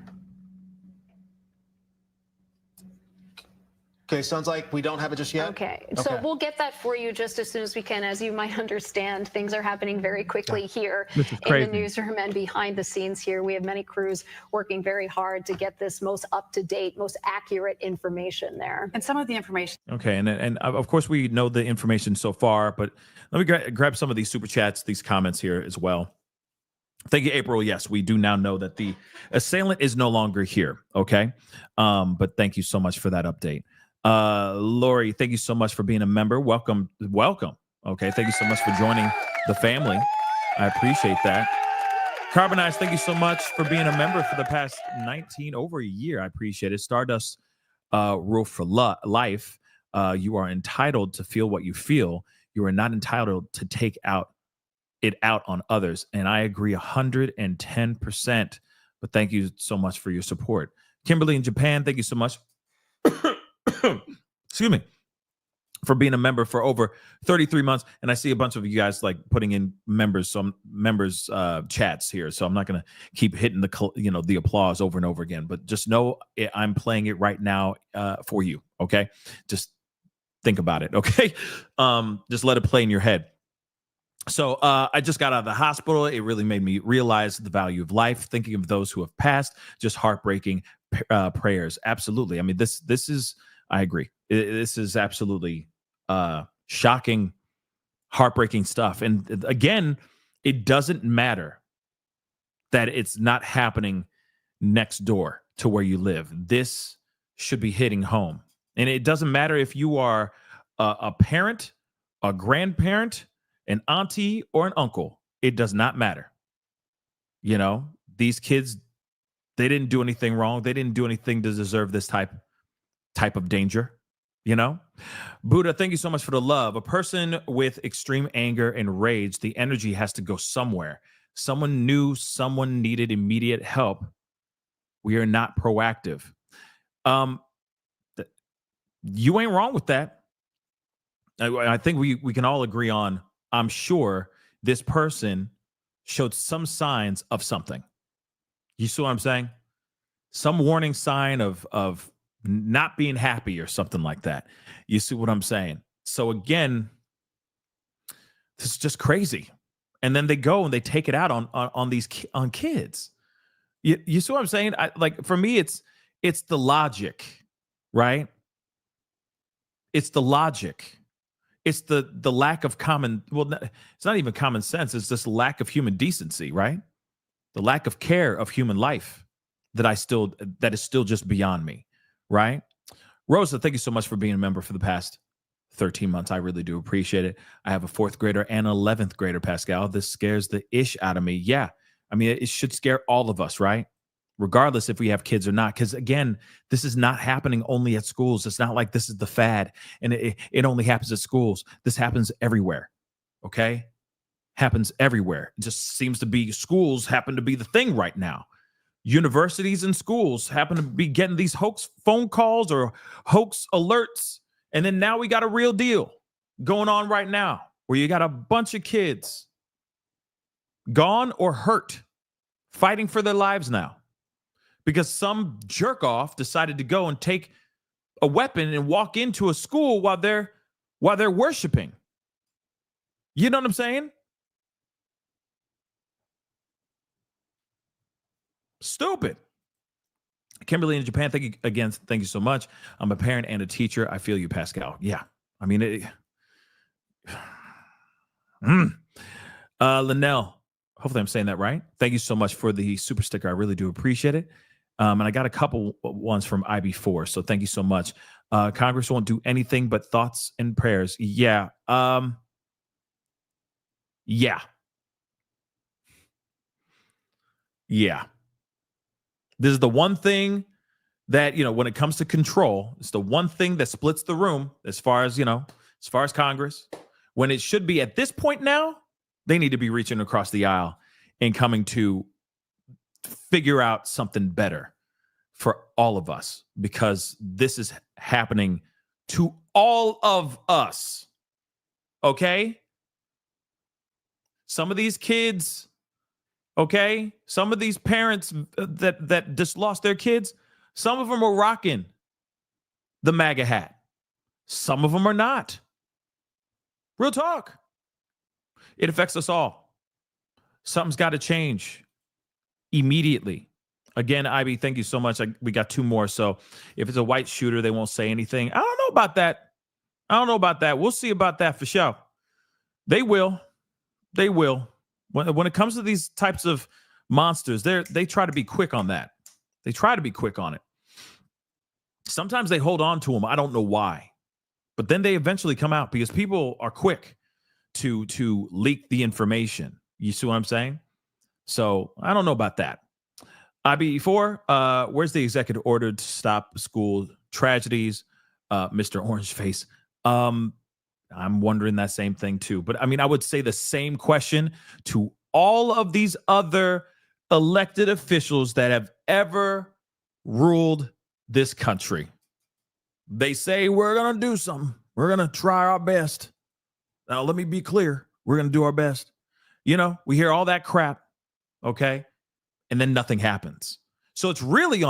Okay, sounds like we don't have it just yet. Okay, so we'll get that for you just as soon as we can. As you might understand, things are happening very quickly here in the newsroom and behind the scenes here. We have many crews working very hard to get this most up-to-date, most accurate information there. And some of the information. Okay, and of course we know the information so far, but let me grab some of these super chats, these comments here as well. Thank you, April. Yes, we do now know that the assailant is no longer here. Okay, but thank you so much for that update. Lori, thank you so much for being a member. Welcome. Okay, thank you so much for joining the family. I appreciate that. Carbonized, thank you so much for being a member for the past over a year. I appreciate it. Stardust rule for life. You are entitled to feel what you feel. You are not entitled to take it out on others. And I agree 110%. But thank you so much for your support. Kimberly in Japan, thank you so much. Excuse me, for being a member for over 33 months. And I see a bunch of you guys like putting in some members chats here. So I'm not going to keep hitting the applause over and over again, but just know I'm playing it right now for you. Okay. Just think about it. Okay. Just let it play in your head. So I just got out of the hospital. It really made me realize the value of life, thinking of those who have passed, just heartbreaking prayers. Absolutely. I mean, this is, I agree. This is absolutely shocking, heartbreaking stuff. And again, it doesn't matter that it's not happening next door to where you live. This should be hitting home. And it doesn't matter if you are a parent, a grandparent, an auntie, or an uncle. It does not matter. You know, these kids, they didn't do anything wrong. They didn't do anything to deserve this type of danger, you know? Buddha, thank you so much for the love. A person with extreme anger and rage, the energy has to go somewhere. Someone knew someone needed immediate help. We are not proactive. You ain't wrong with that. I think we can all agree on, I'm sure this person showed some signs of something. You see what I'm saying? Some warning sign of not being happy or something like that. You see what I'm saying? So again, this is just crazy. And then they go and they take it out on kids. You see what I'm saying? Like for me, it's the logic, right? It's the logic. It's the lack of common. Well, it's not even common sense. It's just lack of human decency, right? The lack of care of human life that is still just beyond me, right? Rosa, thank you so much for being a member for the past 13 months. I really do appreciate it. I have a 4th grader and an 11th grader, Pascal. This scares the ish out of me. Yeah. I mean, it should scare all of us, right? Regardless if we have kids or not. Because again, this is not happening only at schools. It's not like this is the fad and it only happens at schools. This happens everywhere. Okay? Happens everywhere. It just seems to be schools happen to be the thing right now. Universities and schools happen to be getting these hoax phone calls or hoax alerts. And then now we got a real deal going on right now where you got a bunch of kids gone or hurt, fighting for their lives now because some jerk off decided to go and take a weapon and walk into a school while they're worshiping. You know what I'm saying? Stupid. Kimberly in Japan, thank you again. Thank you so much. I'm a parent and a teacher. I feel you, Pascal. Yeah. I mean, Linnell, hopefully I'm saying that right. Thank you so much for the super sticker. I really do appreciate it. And I got a couple ones from IB4. So thank you so much. Congress won't do anything but thoughts and prayers. Yeah. Yeah. Yeah. This is the one thing that, when it comes to control, it's the one thing that splits the room as far as Congress. When it should be at this point now, they need to be reaching across the aisle and coming to figure out something better for all of us, because this is happening to all of us. Okay? Some of these kids, okay? Some of these parents that just lost their kids, some of them are rocking the MAGA hat. Some of them are not. Real talk. It affects us all. Something's got to change immediately. Again, Ivy, thank you so much. We got 2 more. So if it's a white shooter, they won't say anything. I don't know about that. We'll see about that for sure. They will. When it comes to these types of monsters, they try to be quick on that. They try to be quick on it. Sometimes they hold on to them. I don't know why. But then they eventually come out because people are quick to leak the information. You see what I'm saying? So I don't know about that. IB4, where's the executive order to stop school tragedies? Mr. Orange Face. I'm wondering that same thing too. But I mean, I would say the same question to all of these other elected officials that have ever ruled this country. They say we're going to do something. We're going to try our best. Now, let me be clear. We're going to do our best. We hear all that crap. Okay. And then nothing happens. So it's really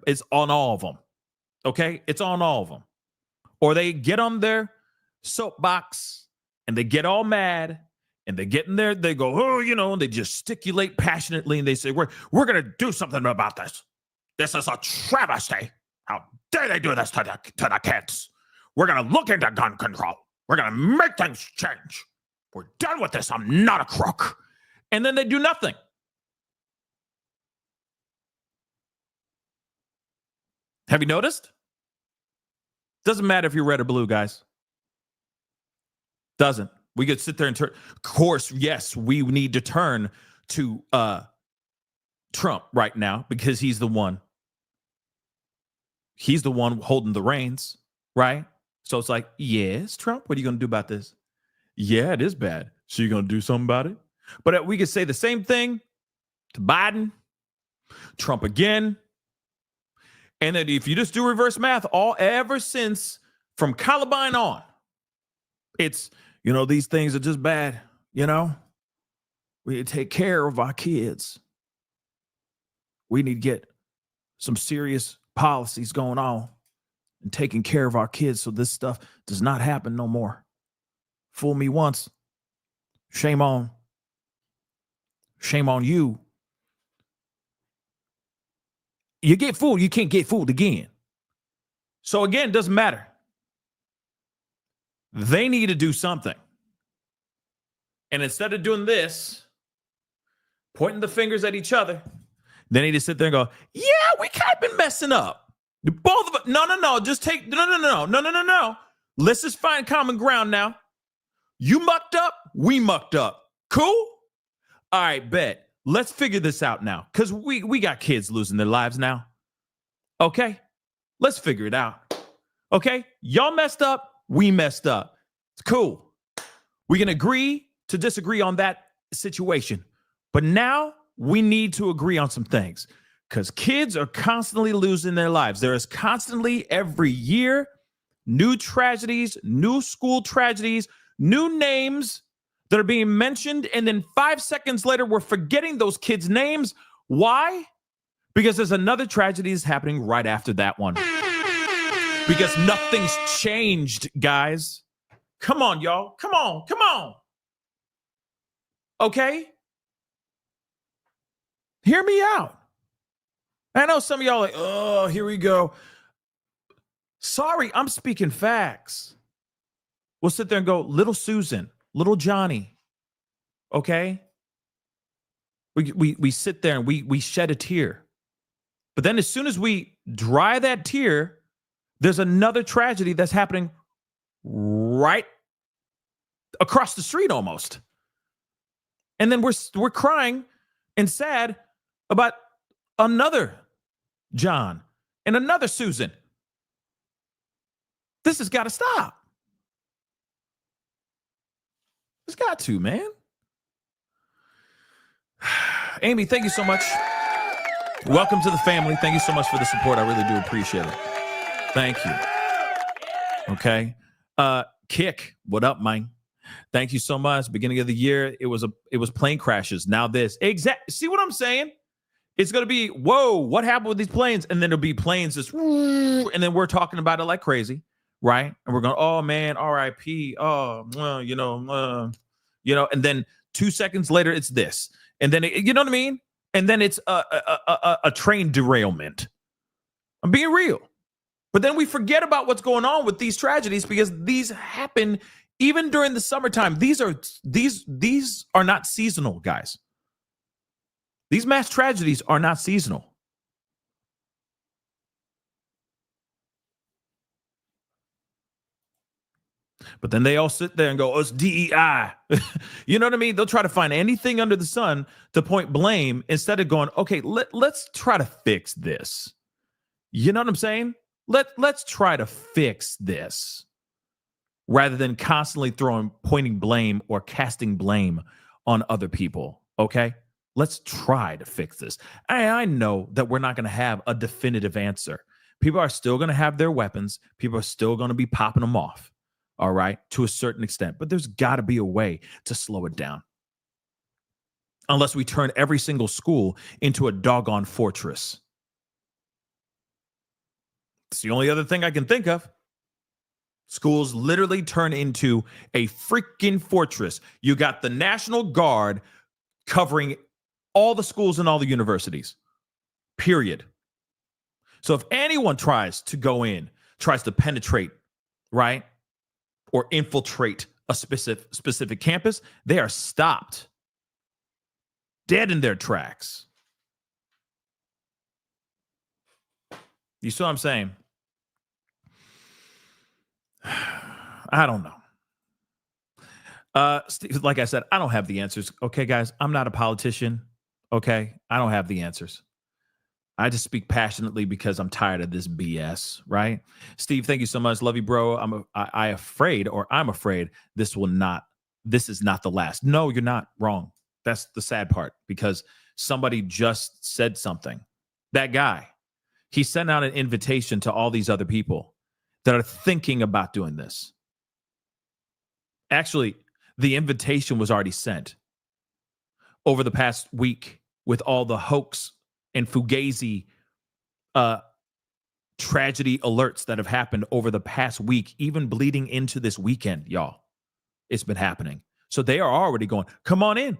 it's on all of them. Okay. It's on all of them. Or they get on their soapbox and they get all mad and they get in there. They go, and they gesticulate passionately. And they say, we're going to do something about this. This is a travesty. How dare they do this to the kids? We're going to look into gun control. We're going to make things change. We're done with this. I'm not a crook. And then they do nothing. Have you noticed? Doesn't matter if you're red or blue, guys. Doesn't. We could sit there and turn. Of course, yes, we need to turn to Trump right now because he's the one. He's the one holding the reins, right? So it's like, yes, Trump, what are you going to do about this? Yeah, it is bad. So you're going to do something about it? But we could say the same thing to Biden, Trump again. And then if you just do reverse math, ever since from Columbine on, it's, these things are just bad. We need to take care of our kids. We need to get some serious policies going on and taking care of our kids so this stuff does not happen no more. Fool me once. Shame on you. You get fooled, you can't get fooled again. So again, it doesn't matter. They need to do something. And instead of doing this, pointing the fingers at each other, they need to sit there and go, yeah, we kind of been messing up. Both of us. No. Just take, no. Let's just find common ground now. You mucked up, we mucked up. Cool? All right, bet. Let's figure this out now. Because we got kids losing their lives now. Okay? Let's figure it out. Okay? Y'all messed up, we messed up. It's cool. We can agree to disagree on that situation. But now we need to agree on some things. Because kids are constantly losing their lives. There is constantly, every year, new tragedies, new school tragedies, new names that are being mentioned, and then 5 seconds later, we're forgetting those kids' names. Why? Because there's another tragedy that's happening right after that one. Because nothing's changed, guys. Come on, y'all. Come on. Okay? Hear me out. I know some of y'all are like, oh, here we go. Sorry, I'm speaking facts. We'll sit there and go, little Susan, little Johnny, okay? We sit there and we shed a tear. But then as soon as we dry that tear, there's another tragedy that's happening right across the street almost. And then we're crying and sad about another John and another Susan. This has got to stop. It's got to, man. Amy, thank you so much. Welcome to the family. Thank you so much for the support. I really do appreciate it. Thank you. Okay. Kick, what up, man? Thank you so much. Beginning of the year, it was plane crashes. Now this. See what I'm saying? It's going to be, whoa, what happened with these planes? And then it'll be planes just, and then we're talking about it like crazy, right? And we're going, oh, man, RIP. Oh, well, and then 2 seconds later, it's this. And then, you know what I mean? And then it's a train derailment. I'm being real. But then we forget about what's going on with these tragedies because these happen even during the summertime. These are not seasonal, guys. These mass tragedies are not seasonal. But then they all sit there and go, oh, it's DEI. You know what I mean? They'll try to find anything under the sun to point blame instead of going, okay, let's try to fix this. You know what I'm saying? Let's try to fix this rather than constantly pointing blame or casting blame on other people. Okay? Let's try to fix this. I know that we're not going to have a definitive answer. People are still going to have their weapons. People are still going to be popping them off. All right, to a certain extent. But there's got to be a way to slow it down. Unless we turn every single school into a doggone fortress. It's the only other thing I can think of. Schools literally turn into a freaking fortress. You got the National Guard covering all the schools and all the universities. Period. So if anyone tries to go in, tries to penetrate, right? Or infiltrate a specific campus, they are stopped. Dead in their tracks. You see what I'm saying? I don't know. Like I said, I don't have the answers. Okay, guys, I'm not a politician. Okay, I don't have the answers. I just speak passionately because I'm tired of this BS, right? Steve, thank you so much. Love you, bro. I'm afraid this is not the last. No, you're not wrong. That's the sad part because somebody just said something. That guy, he sent out an invitation to all these other people that are thinking about doing this. Actually, the invitation was already sent over the past week with all the hoax and fugazi tragedy alerts that have happened over the past week, even bleeding into this weekend, y'all. It's been happening. So they are already going, come on in,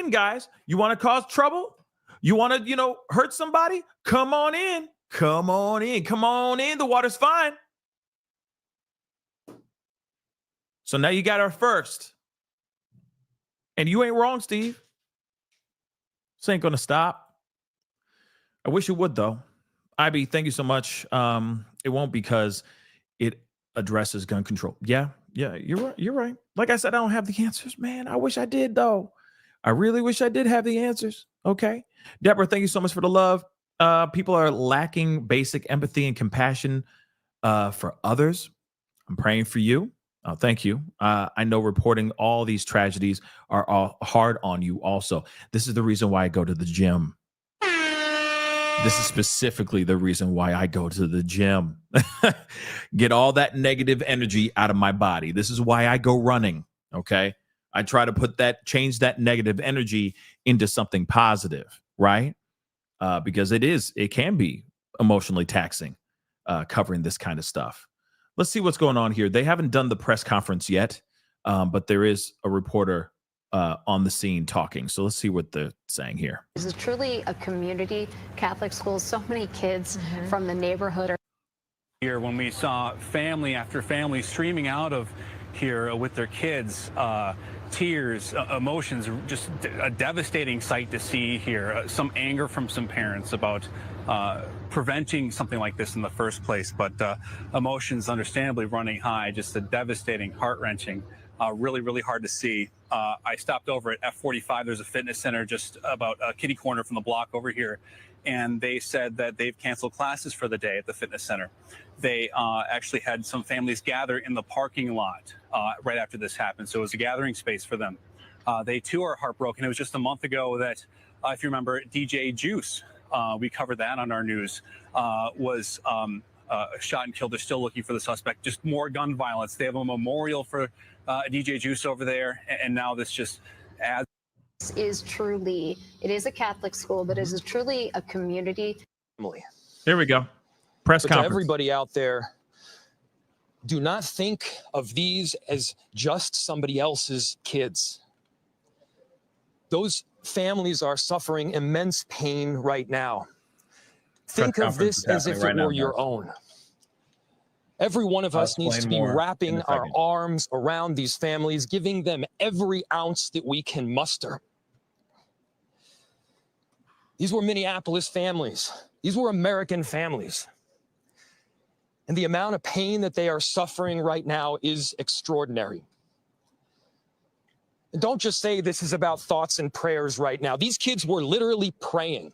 guys. You want to cause trouble? You want to, hurt somebody? Come on in. Come on in. Come on in. The water's fine. So now you got our first. And you ain't wrong, Steve. This ain't going to stop. I wish it would, though. IB, thank you so much. It won't, because it addresses gun control. Yeah, you're right. You're right. Like I said, I don't have the answers, man. I wish I did, though. I really wish I did have the answers. Okay. Deborah, thank you so much for the love. People are lacking basic empathy and compassion for others. I'm praying for you. Thank you. I know reporting all these tragedies are all hard on you also. This is the reason why I go to the gym. This is specifically the reason why I go to the gym. Get all that negative energy out of my body. This is why I go running. Okay. I try to change that negative energy into something positive, right? Because it can be emotionally taxing covering this kind of stuff. Let's see what's going on here. They haven't done the press conference yet, but there is a reporter on the scene talking. So let's see what they're saying here. This is truly a community Catholic school. So many kids from the neighborhood are here. When we saw family after family streaming out of here with their kids, tears, emotions, just a devastating sight to see here. Some anger from some parents about preventing something like this in the first place, but emotions understandably running high. Just a devastating, heart-wrenching, really, really hard to see. I stopped over at F45. There's a fitness center just about a kitty corner from the block over here, and they said that they've canceled classes for the day at the fitness center. They actually had some families gather in the parking lot right after this happened, so it was a gathering space for them. They too are heartbroken. It was just a month ago that, if you remember, DJ Juice, we covered that on our news, was shot and killed. They're still looking for the suspect. Just more gun violence. They have a memorial for DJ Juice over there, and now this just adds. It is a Catholic school, but it is truly a community. Here we go. Press conference. To everybody out there, do not think of these as just somebody else's kids. Those families are suffering immense pain right now. Think of this as if it were your own. Every one of us needs to be wrapping our arms around these families, giving them every ounce that we can muster. These were Minneapolis families. These were American families. And the amount of pain that they are suffering right now is extraordinary. And don't just say this is about thoughts and prayers right now. These kids were literally praying.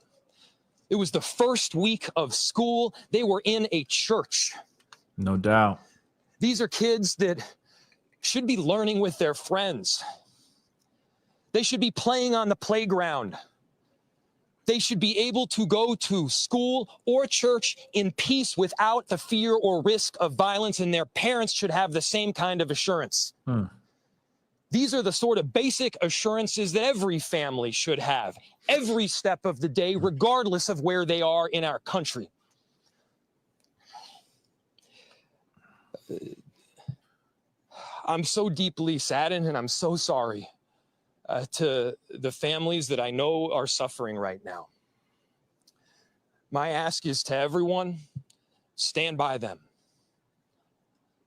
It was the first week of school. They were in a church. No doubt. These are kids that should be learning with their friends. They should be playing on the playground. They should be able to go to school or church in peace without the fear or risk of violence, and their parents should have the same kind of assurance. These are the sort of basic assurances that every family should have every step of the day, regardless of where they are in our country. I'm so deeply saddened, and I'm so sorry to the families that I know are suffering right now. My ask is to everyone, stand by them.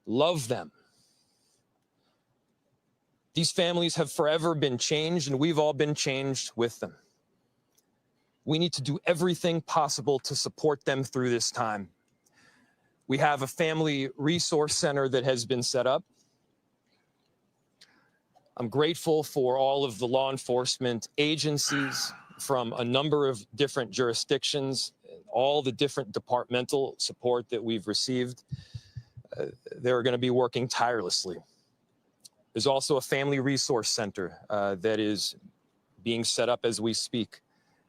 Love them. These families have forever been changed, and we've all been changed with them. We need to do everything possible to support them through this time. We have a family resource center that has been set up. I'm grateful for all of the law enforcement agencies from a number of different jurisdictions, all the different departmental support that we've received. They're going to be working tirelessly. There's also a family resource center that is being set up as we speak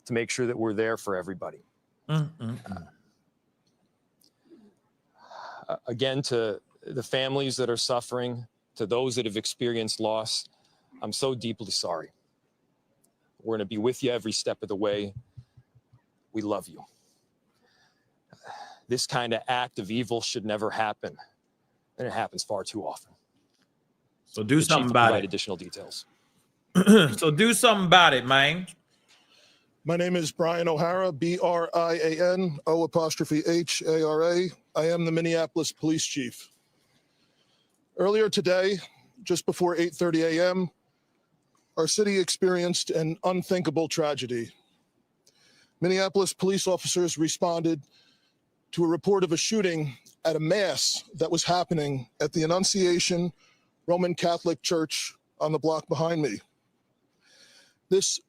to make sure that we're there for everybody. Again, to the families that are suffering, to those that have experienced loss, I'm so deeply sorry. We're going to be with you every step of the way. We love you. This kind of act of evil should never happen, and it happens far too often. So do something about it. Additional details. So do something about it, man. My name is Brian O'Hara, BRIAN, O''HARA. I am the Minneapolis Police Chief. Earlier today, just before 8:30 a.m., our city experienced an unthinkable tragedy. Minneapolis police officers responded to a report of a shooting at a mass that was happening at the Annunciation Roman Catholic Church on the block behind me. This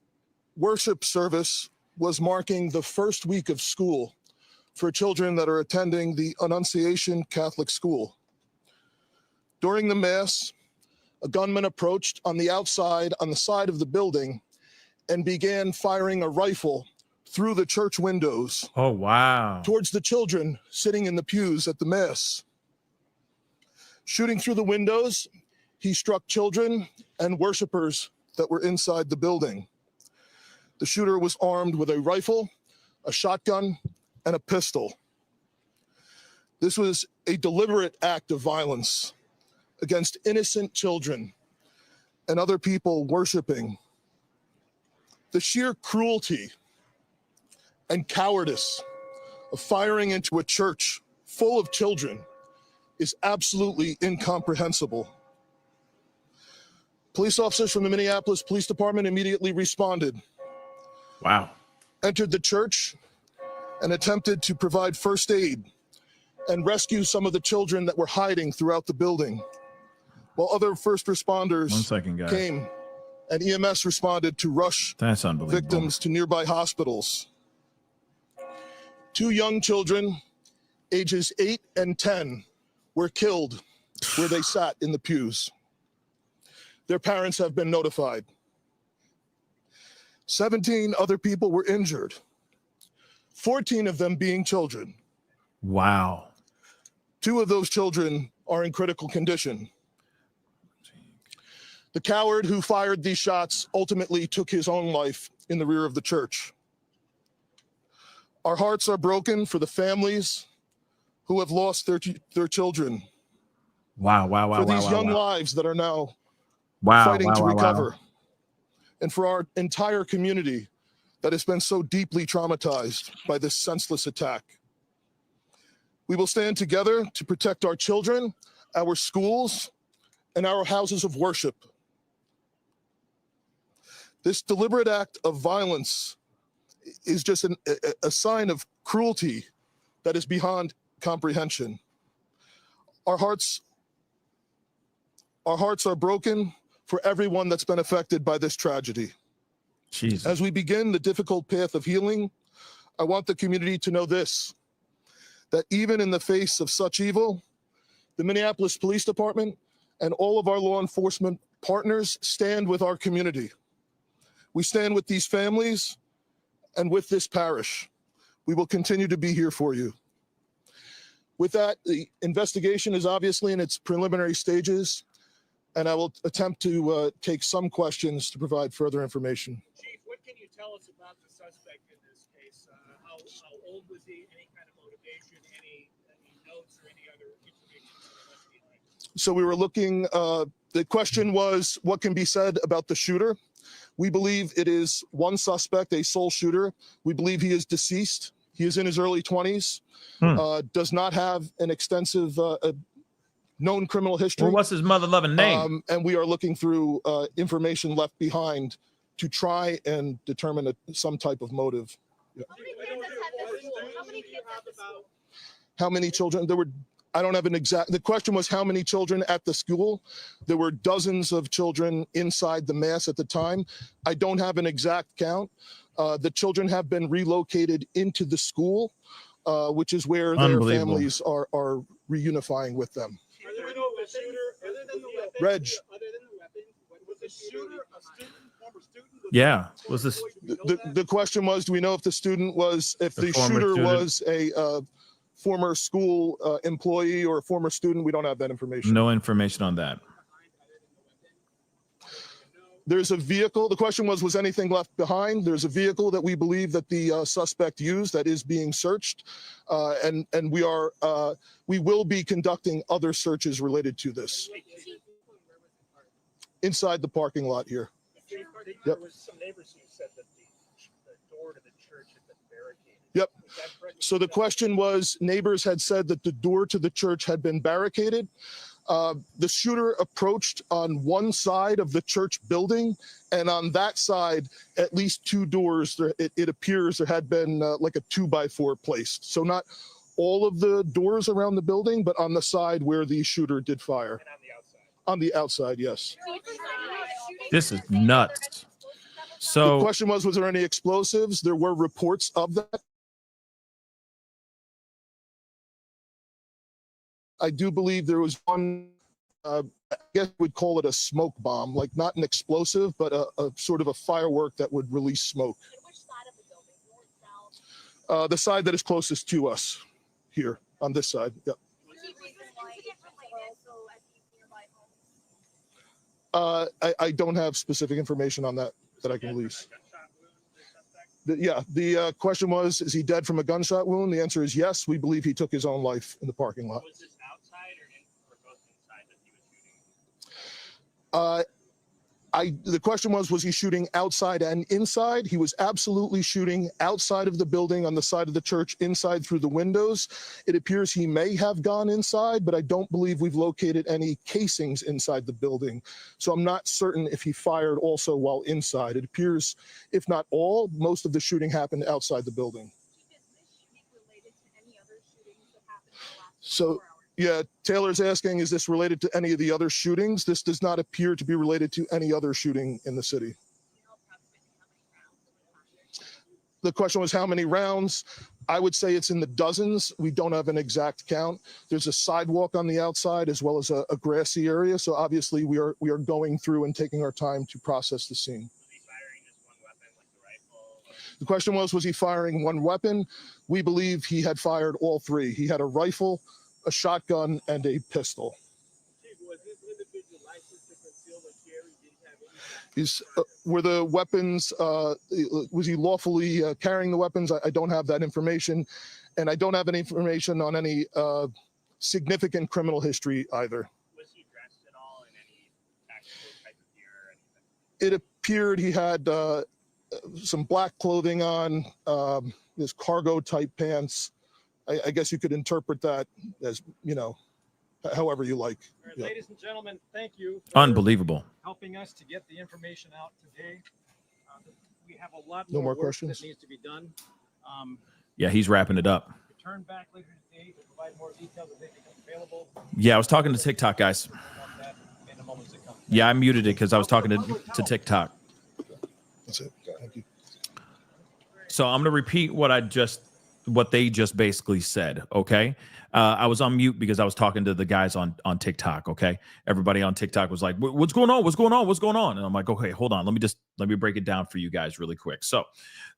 worship service was marking the first week of school for children that are attending the Annunciation Catholic School. During the mass, a gunman approached on the outside, on the side of the building, and began firing a rifle through the church windows. Oh, wow. Towards the children sitting in the pews at the mass. Shooting through the windows, he struck children and worshipers that were inside the building. The shooter was armed with a rifle, a shotgun, and a pistol. This was a deliberate act of violence against innocent children and other people worshiping. The sheer cruelty and cowardice of firing into a church full of children is absolutely incomprehensible. Police officers from the Minneapolis Police Department immediately responded. Wow. Entered the church and attempted to provide first aid and rescue some of the children that were hiding throughout the building, while other first responders came and EMS responded to rush victims to nearby hospitals. 2 young children, ages 8 and 10, were killed where they sat in the pews. Their parents have been notified. 17 other people were injured, 14 of them being children. Wow. 2 of those children are in critical condition. The coward who fired these shots ultimately took his own life in the rear of the church. Our hearts are broken for the families who have lost their children. Wow, wow, wow, for these wow, young wow. lives that are now Wow, fighting wow, to wow, recover. wow. And for our entire community that has been so deeply traumatized by this senseless attack. We will stand together to protect our children, our schools, and our houses of worship. This deliberate act of violence is just a sign of cruelty that is beyond comprehension. Our hearts are broken for everyone that's been affected by this tragedy. Jesus. As we begin the difficult path of healing, I want the community to know this, that even in the face of such evil, the Minneapolis Police Department and all of our law enforcement partners stand with our community. We stand with these families and with this parish. We will continue to be here for you. With that, the investigation is obviously in its preliminary stages, and I will attempt to take some questions to provide further information. Chief, what can you tell us about the suspect in this case? How old was he? Any kind of motivation? Any notes or any other information that he left behind? So we were looking, the question was, what can be said about the shooter? We believe it is one suspect, a sole shooter. We believe he is deceased. He is in his early 20s, does not have an extensive known criminal history. Well, what's his mother-loving name? And we are looking through information left behind to try and determine some type of motive. Yeah. How many kids at this school? How many kids at the school? How many children? There were, I don't have an exact, the question was how many children at the school? There were dozens of children inside the mass at the time. I don't have an exact count. The children have been relocated into the school, which is where their families are reunifying with them. Are there no shooter other than the weapon? Reg. Other than the weapon, was the shooter a student, former student? Yeah. Was this the question was, do we know if the student was, if the former shooter student? was a former school employee or a former student? We don't have that information. No information on that. There's a vehicle. The question was anything left behind? There's a vehicle that we believe that the suspect used that is being searched. And we will be conducting other searches related to this. Inside the parking lot here. There Yep. was some neighbors who said that the door Yep. So the question was, neighbors had said that the door to the church had been barricaded. The shooter approached on one side of the church building, and on that side, at least two doors, it appears there had been like a 2x4 placed. So not all of the doors around the building, but on the side where the shooter did fire. And on the outside, yes. This is nuts. So the question was there any explosives? There were reports of that. I do believe there was one, I guess we'd call it a smoke bomb, like not an explosive, but a sort of a firework that would release smoke. Which side of the building? North, south? The side that is closest to us here on this side. Yep. I don't have specific information on that I can release. The question was, is he dead from a gunshot wound? The answer is yes. We believe he took his own life in the parking lot. Was this outside or both inside that he was shooting? The question was he shooting outside and inside? He was absolutely shooting outside of the building on the side of the church, inside through the windows. It appears he may have gone inside, but I don't believe we've located any casings inside the building. So I'm not certain if he fired also while inside. It appears, if not all, most of the shooting happened outside the building. Is this shooting related to any other shootings that happened in the last 24 So hours? yeah, Taylor's asking, is this related to any of the other shootings? This does not appear to be related to any other shooting in the city. The question was how many rounds? I would say it's in the dozens. We don't have an exact count. There's a sidewalk on the outside as well as a grassy area. So obviously we are going through and taking our time to process the scene. Was he firing just one weapon, like the rifle? The question was he firing one weapon? We believe he had fired all three. He had a rifle, a shotgun, and a pistol. Chief, was this individual licensed to conceal or carry? Did he have any? Were the weapons, was he lawfully carrying the weapons? I don't have that information. And I don't have any information on any significant criminal history either. Was he dressed at all in any tactical type of gear or anything? It appeared he had some black clothing on, his cargo type pants. I guess you could interpret that as, however you like. All right, Yeah. ladies and gentlemen, thank you for unbelievable. helping us to get the information out today. We have a lot No more work questions? that needs to be done. Yeah, he's wrapping it up. Return back later today to provide more details as they become available. Yeah, I was talking to TikTok, guys. On that in the moments to come. Yeah, I muted it because I was talking to TikTok. That's it. Thank you. So I'm going to repeat what they just basically said. Okay. I was on mute because I was talking to the guys on TikTok. Okay. Everybody on TikTok was like, what's going on? What's going on? What's going on? And I'm like, okay, hold on. Let me break it down for you guys really quick. So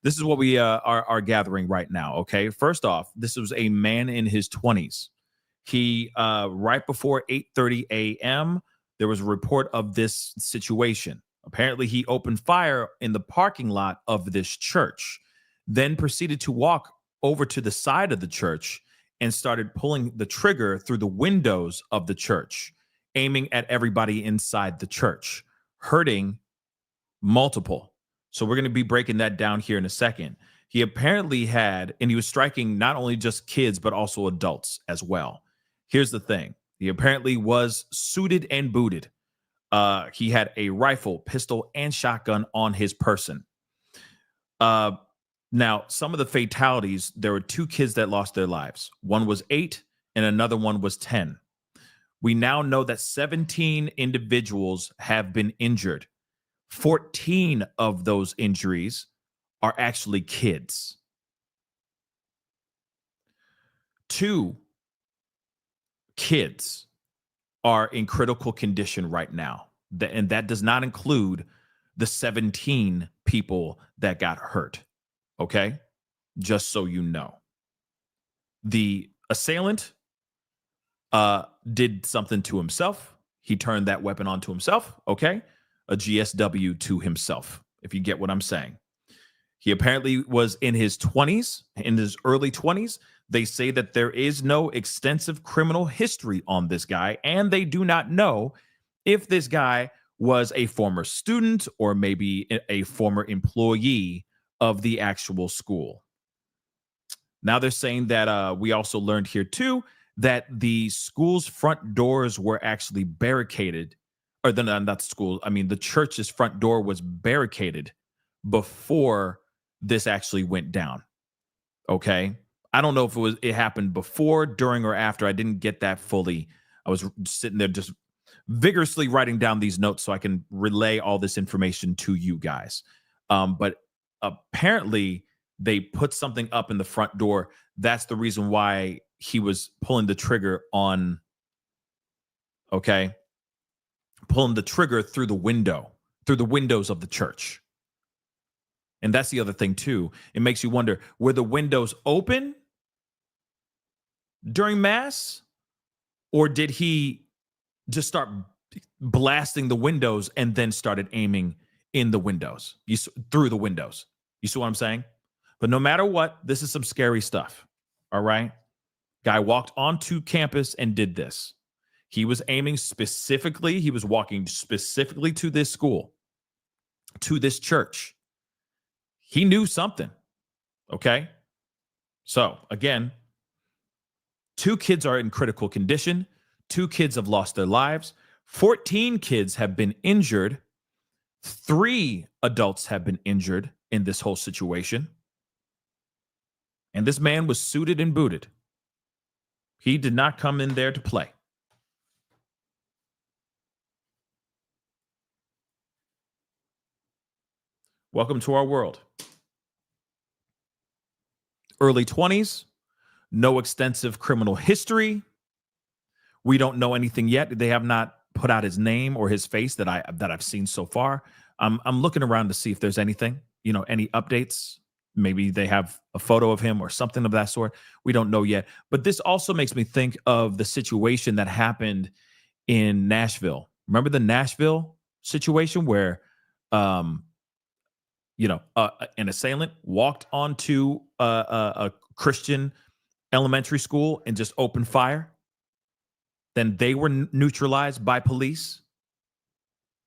this is what we are gathering right now. Okay. First off, this was a man in his 20s. He, right before 8:30 a.m., there was a report of this situation. Apparently he opened fire in the parking lot of this church, then proceeded to walk over to the side of the church and started pulling the trigger through the windows of the church, aiming at everybody inside the church, hurting multiple. So we're going to be breaking that down here in a second. He apparently had, and he was striking not only just kids, but also adults as well. Here's the thing. He apparently was suited and booted. He had a rifle, pistol, and shotgun on his person. Now, some of the fatalities, there were 2 kids that lost their lives. One was 8 and another one was 10. We now know that 17 individuals have been injured. 14 of those injuries are actually kids. 2 kids are in critical condition right now. And that does not include the 17 people that got hurt. Okay, just so you know. The assailant did something to himself. He turned that weapon onto himself. Okay, a GSW to himself, if you get what I'm saying. He apparently was in his 20s, in his early 20s. They say that there is no extensive criminal history on this guy, and they do not know if this guy was a former student or maybe a former employee of the actual school. Now they're saying that we also learned here too that the school's front doors were actually barricaded, or not school. I mean, the church's front door was barricaded before this actually went down. Okay. I don't know if it happened before, during, or after. I didn't get that fully. I was sitting there just vigorously writing down these notes so I can relay all this information to you guys. But apparently they put something up in the front door. That's the reason why he was pulling the trigger on, okay, pulling the trigger through the windows of the church. And that's the other thing too. It makes you wonder, were the windows open during mass, or did he just start blasting the windows and then started aiming in the windows, through the windows? You see what I'm saying? But no matter what, this is some scary stuff. All right. Guy walked onto campus and did this. He was aiming specifically. He was walking specifically to this school, to this church. He knew something. Okay. So again, 2 kids are in critical condition. 2 kids have lost their lives. 14 kids have been injured. 3 adults have been injured in this whole situation. And this man was suited and booted. He did not come in there to play. Welcome to our world. Early 20s, no extensive criminal history. We don't know anything yet. They have not put out his name or his face that I've seen so far. I'm looking around to see if there's anything, any updates. Maybe they have a photo of him or something of that sort. We don't know yet. But this also makes me think of the situation that happened in Nashville. Remember the Nashville situation where, an assailant walked onto a Christian elementary school and just opened fire? Then they were neutralized by police.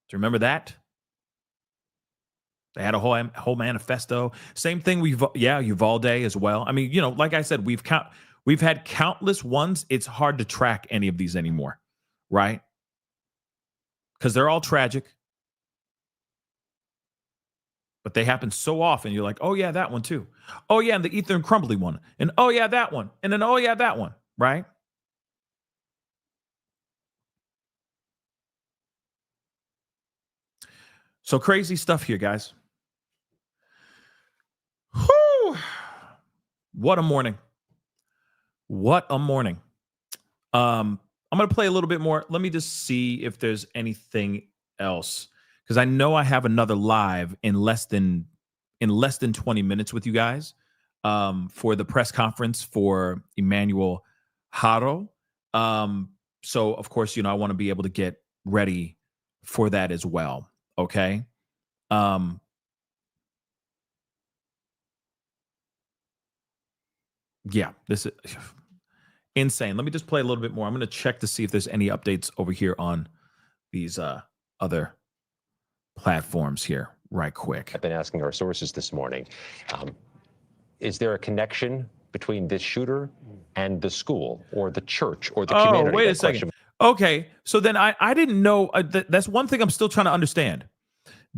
Do you remember that? They had a whole manifesto. Same thing. Uvalde as well. I mean, like I said, we've had countless ones. It's hard to track any of these anymore, right? Because they're all tragic. But they happen so often. You're like, oh yeah, that one too. Oh yeah, and the Ether and Crumbly one. And oh yeah, that one. And then oh yeah, that one, right? So crazy stuff here, guys. Whew. What a morning. What a morning. I'm going to play a little bit more. Let me just see if there's anything else, because I know I have another live in less than 20 minutes with you guys for the press conference for Emmanuel Haro. So of course, I want to be able to get ready for that as well. Okay. Yeah, this is insane. Let me just play a little bit more. I'm going to check to see if there's any updates over here on these other platforms here right quick. I've been asking our sources this morning, is there a connection between this shooter and the school or the church or the community? Oh, wait a second. Okay, so then I didn't know. That's one thing I'm still trying to understand.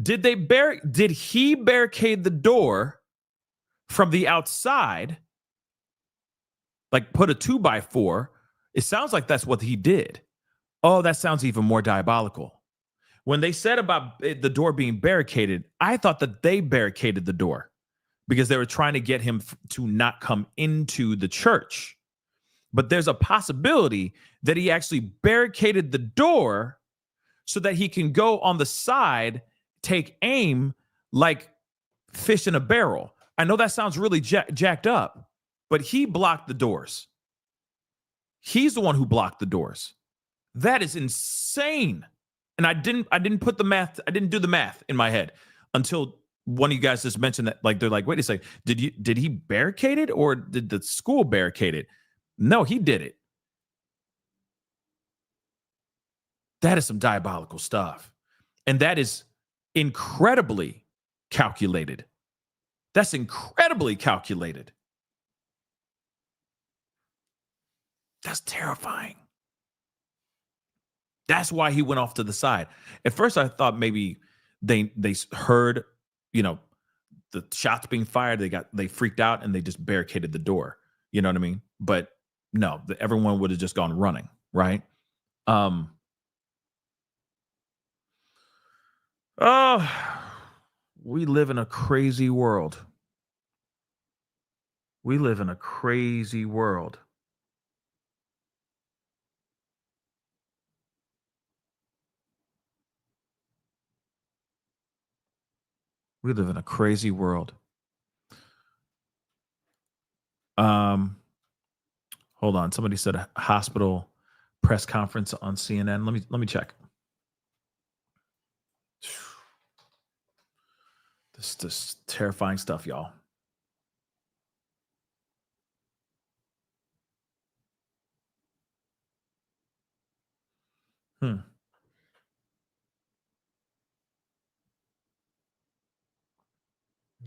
Did he barricade the door from the outside, like put a 2x4? It sounds like that's what he did. Oh, that sounds even more diabolical. When they said about the door being barricaded, I thought that they barricaded the door because they were trying to get him to not come into the church. But there's a possibility that he actually barricaded the door so that he can go on the side, take aim like fish in a barrel. I know that sounds really jacked up, but he blocked the doors. He's the one who blocked the doors. That is insane. And I didn't put the math. I didn't do the math in my head until one of you guys just mentioned that. Like, they're like, wait a second, did he barricade it or did the school barricade it? No, he did it. That is some diabolical stuff. And that is incredibly calculated. That's incredibly calculated. That's terrifying. That's why he went off to the side. At first, I thought maybe they heard, the shots being fired. They freaked out and they just barricaded the door. You know what I mean? But no, everyone would have just gone running, right? Oh, we live in a crazy world. We live in a crazy world. We live in a crazy world. Hold on. Somebody said a hospital press conference on CNN. Let me check. This terrifying stuff, y'all.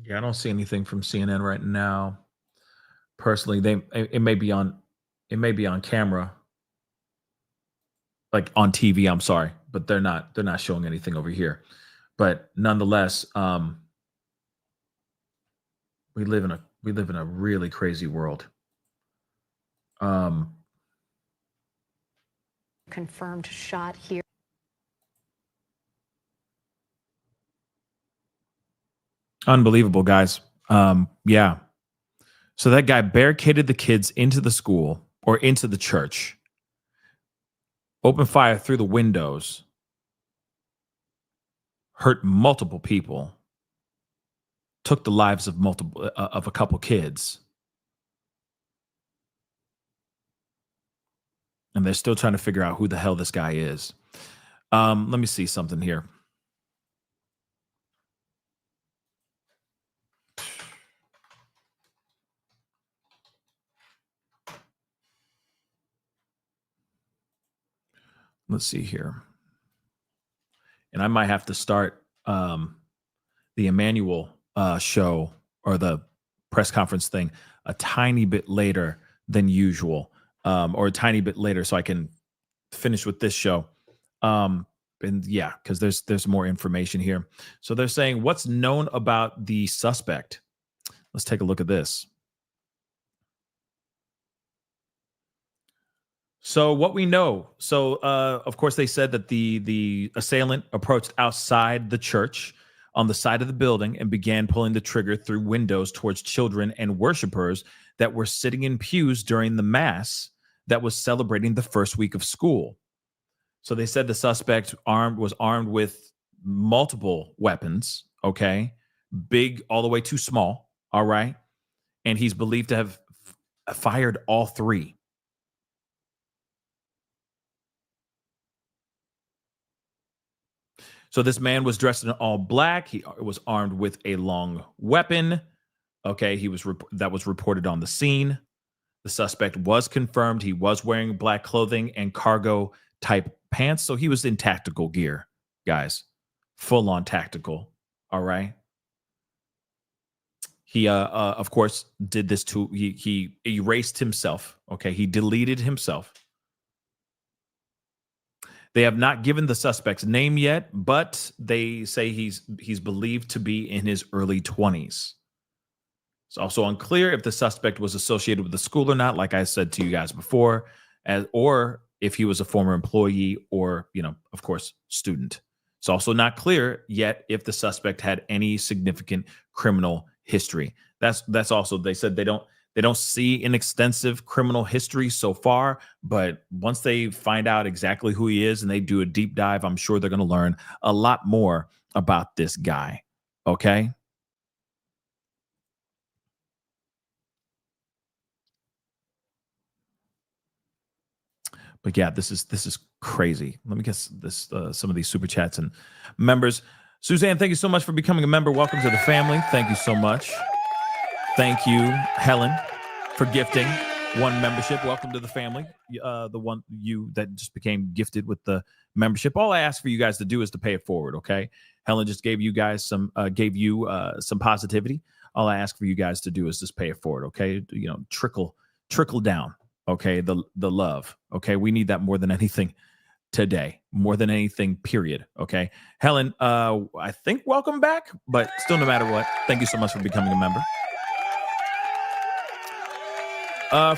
Yeah, I don't see anything from CNN right now. Personally, it may be on camera, like on TV. I'm sorry, but they're not showing anything over here. But nonetheless, we live in a really crazy world. Confirmed shot here. Unbelievable, guys. Yeah. So that guy barricaded the kids into the school or into the church, opened fire through the windows, hurt multiple people, took the lives of a couple kids. And they're still trying to figure out who the hell this guy is. Let me see something here. Let's see here. And I might have to start the Emmanuel show or the press conference thing a tiny bit later than usual, or a tiny bit later so I can finish with this show. And yeah, because there's more information here. So they're saying what's known about the suspect. Let's take a look at this. So what we know, of course, they said that the assailant approached outside the church on the side of the building and began pulling the trigger through windows towards children and worshipers that were sitting in pews during the mass that was celebrating the first week of school. So they said the suspect was armed with multiple weapons, okay, big all the way to small, all right, and he's believed to have fired all three. So this man was dressed in all black. He was armed with a long weapon. Okay, that was reported on the scene. The suspect was confirmed. He was wearing black clothing and cargo type pants. So he was in tactical gear, guys, full on tactical. All right. He, of course, did this he erased himself. Okay, he deleted himself. They have not given the suspect's name yet, but they say he's believed to be in his early 20s. It's also unclear if the suspect was associated with the school or not, like I said to you guys before, or if he was a former employee or, of course, student. It's also not clear yet if the suspect had any significant criminal history. That's also, they said they don't see an extensive criminal history so far, but once they find out exactly who he is and they do a deep dive, I'm sure they're going to learn a lot more about this guy. Okay? But yeah, this is crazy. Let me guess this some of these super chats and members. Suzanne, thank you so much for becoming a member. Welcome to the family. Thank you so much. Thank you, Helen, for gifting one membership. Welcome to the family. The one you that just became gifted with the membership. All I ask for you guys to do is to pay it forward. Okay. Helen just gave you guys some positivity. All I ask for you guys to do is just pay it forward. Okay. Trickle down. Okay, the love. Okay, we need that more than anything today, more than anything, period. Okay, Helen, I think welcome back, but still, no matter what, thank you so much for becoming a member.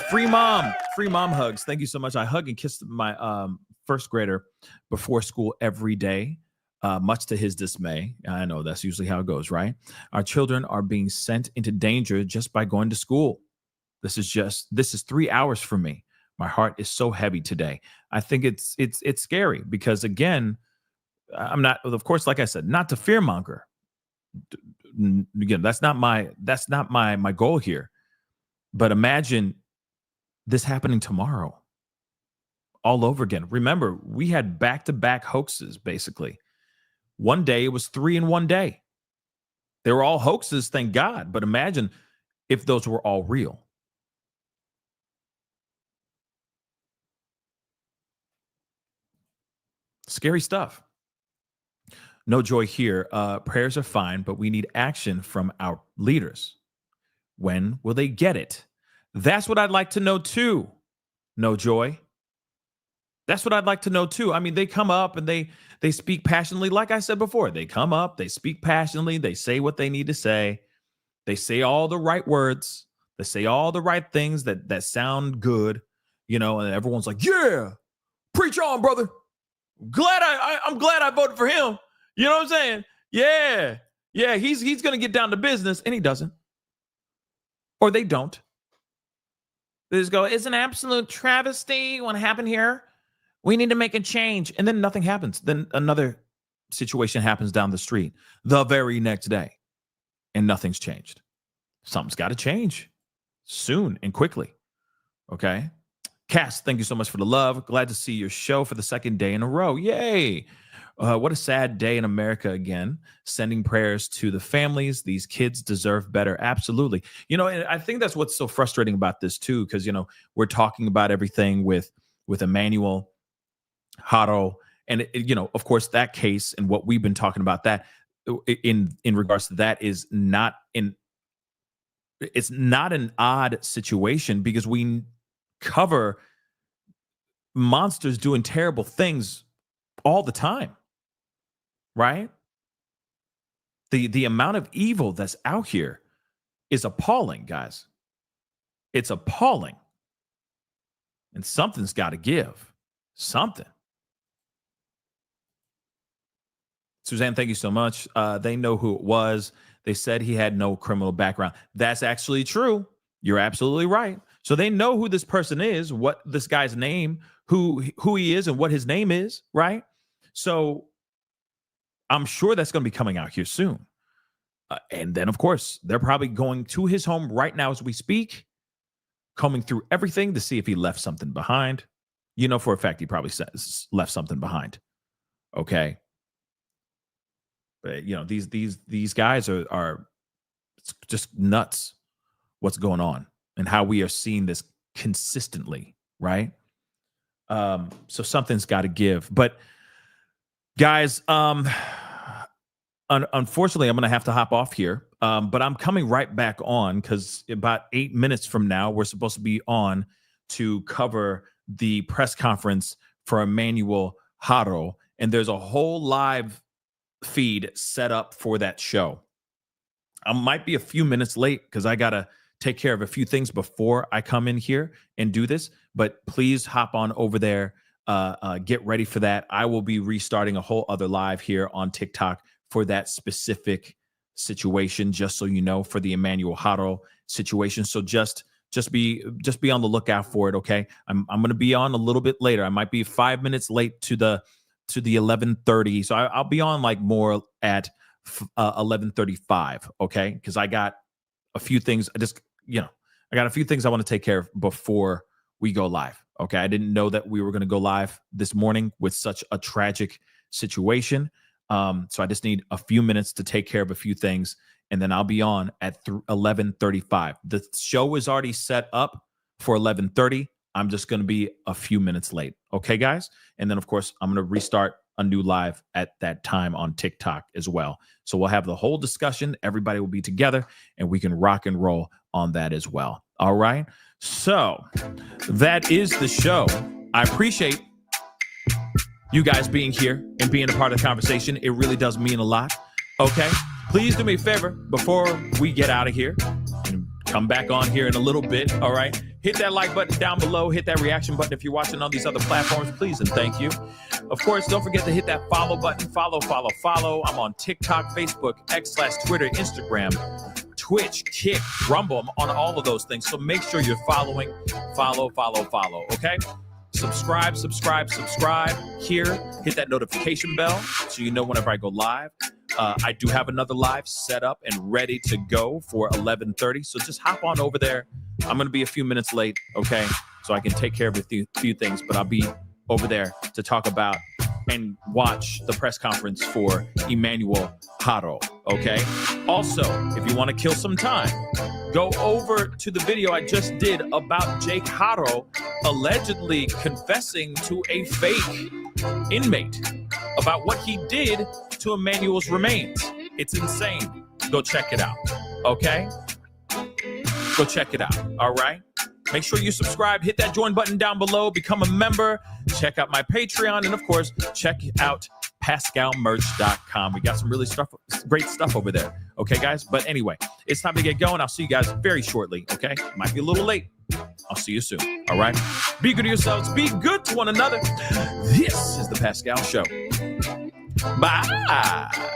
Free mom hugs. Thank you so much. I hug and kiss my first grader before school every day, much to his dismay. I know that's usually how it goes, right? Our children are being sent into danger just by going to school. This is 3 hours for me. My heart is so heavy today. I think it's scary because, again, I'm not, of course, like I said, not to fearmonger. Again, that's not my goal here. But imagine this happening tomorrow, all over again. Remember, we had back-to-back hoaxes, basically. One day it was 3 in one day. They were all hoaxes, thank God. But imagine if those were all real. Scary stuff. No joy here. Prayers are fine, but we need action from our leaders. When will they get it? That's what I'd like to know too. No joy. That's what I'd like to know too. I mean, they come up and they speak passionately. Like I said before, they come up, they speak passionately, they say what they need to say. They say all the right words. They say all the right things that sound good, and everyone's like, yeah, preach on, brother. I'm glad I voted for him. You know what I'm saying? Yeah, he's going to get down to business, and he doesn't. Or they don't. They just go, it's an absolute travesty what happened here. We need to make a change. And then nothing happens. Then another situation happens down the street the very next day, and nothing's changed. Something's got to change soon and quickly. Okay? Cass, thank you so much for the love. Glad to see your show for the second day in a row. Yay. What a sad day in America again. Sending prayers to the families. These kids deserve better. Absolutely. And I think that's what's so frustrating about this too, because, we're talking about everything with Emmanuel, Haro, and, of course, that case and what we've been talking about that in regards to that is it's not an odd situation because we cover monsters doing terrible things all the time, right? The amount of evil that's out here is appalling, guys. It's appalling. And something's got to give. Something. Suzanne, thank you so much. They know who it was. They said he had no criminal background. That's actually true. You're absolutely right. So they know who this person is, what this guy's name, who he is, and what his name is, right? So I'm sure that's going to be coming out here soon. And then, of course, they're probably going to his home right now as we speak, combing through everything to see if he left something behind. For a fact, he probably left something behind. Okay. But, these guys are just nuts what's going on and how we are seeing this consistently, right? So something's got to give. But guys, unfortunately, I'm going to have to hop off here. But I'm coming right back on because about 8 minutes from now, we're supposed to be on to cover the press conference for Emmanuel Haro. And there's a whole live feed set up for that show. I might be a few minutes late because I got to take care of a few things before I come in here and do this. But please hop on over there. Get ready for that. I will be restarting a whole other live here on TikTok for that specific situation, just so you know, for the Emmanuel Haro situation. So just be on the lookout for it. Okay. I'm going to be on a little bit later. I might be 5 minutes late to the 11:30. So I'll be on like more at 11:35. Okay. Because I got a few things. I got a few things I want to take care of before we go live. Okay. I didn't know that we were going to go live this morning with such a tragic situation. So I just need a few minutes to take care of a few things, and then I'll be on at 11:35. The show is already set up for 11:30. I'm just going to be a few minutes late. Okay, guys? And then, of course, I'm going to restart a new live at that time on TikTok as well. So we'll have the whole discussion. Everybody will be together, and we can rock and roll on that as well. All right? So that is the show. I appreciate you guys being here and being a part of the conversation. It really does mean a lot. Okay, please do me a favor before we get out of here and come back on here in a little bit. All right, hit that like button down below, hit that reaction button if you're watching on these other platforms, please and thank you. Of course, don't forget to hit that follow button. Follow. I'm on TikTok, Facebook, X/Twitter, Instagram, Twitch, Kick, Rumble. I'm on all of those things. So make sure you're following. Follow. Okay? Subscribe here. Hit that notification bell so you know whenever I go live. I do have another live set up and ready to go for 11:30. So just hop on over there. I'm going to be a few minutes late, okay? So I can take care of a few things, but I'll be over there to talk about and watch the press conference for Emmanuel Haro, okay? Also, if you want to kill some time, go over to the video I just did about Jake Haro allegedly confessing to a fake inmate about what he did to Emmanuel's remains. It's insane. Go check it out, okay? Go check it out, all right? Make sure you subscribe, hit that join button down below, become a member, check out my Patreon, and of course, check out PascalMerch.com. We got some really great stuff over there. Okay, guys? But anyway, it's time to get going. I'll see you guys very shortly, okay? Might be a little late. I'll see you soon, all right? Be good to yourselves. Be good to one another. This is The Pascal Show. Bye.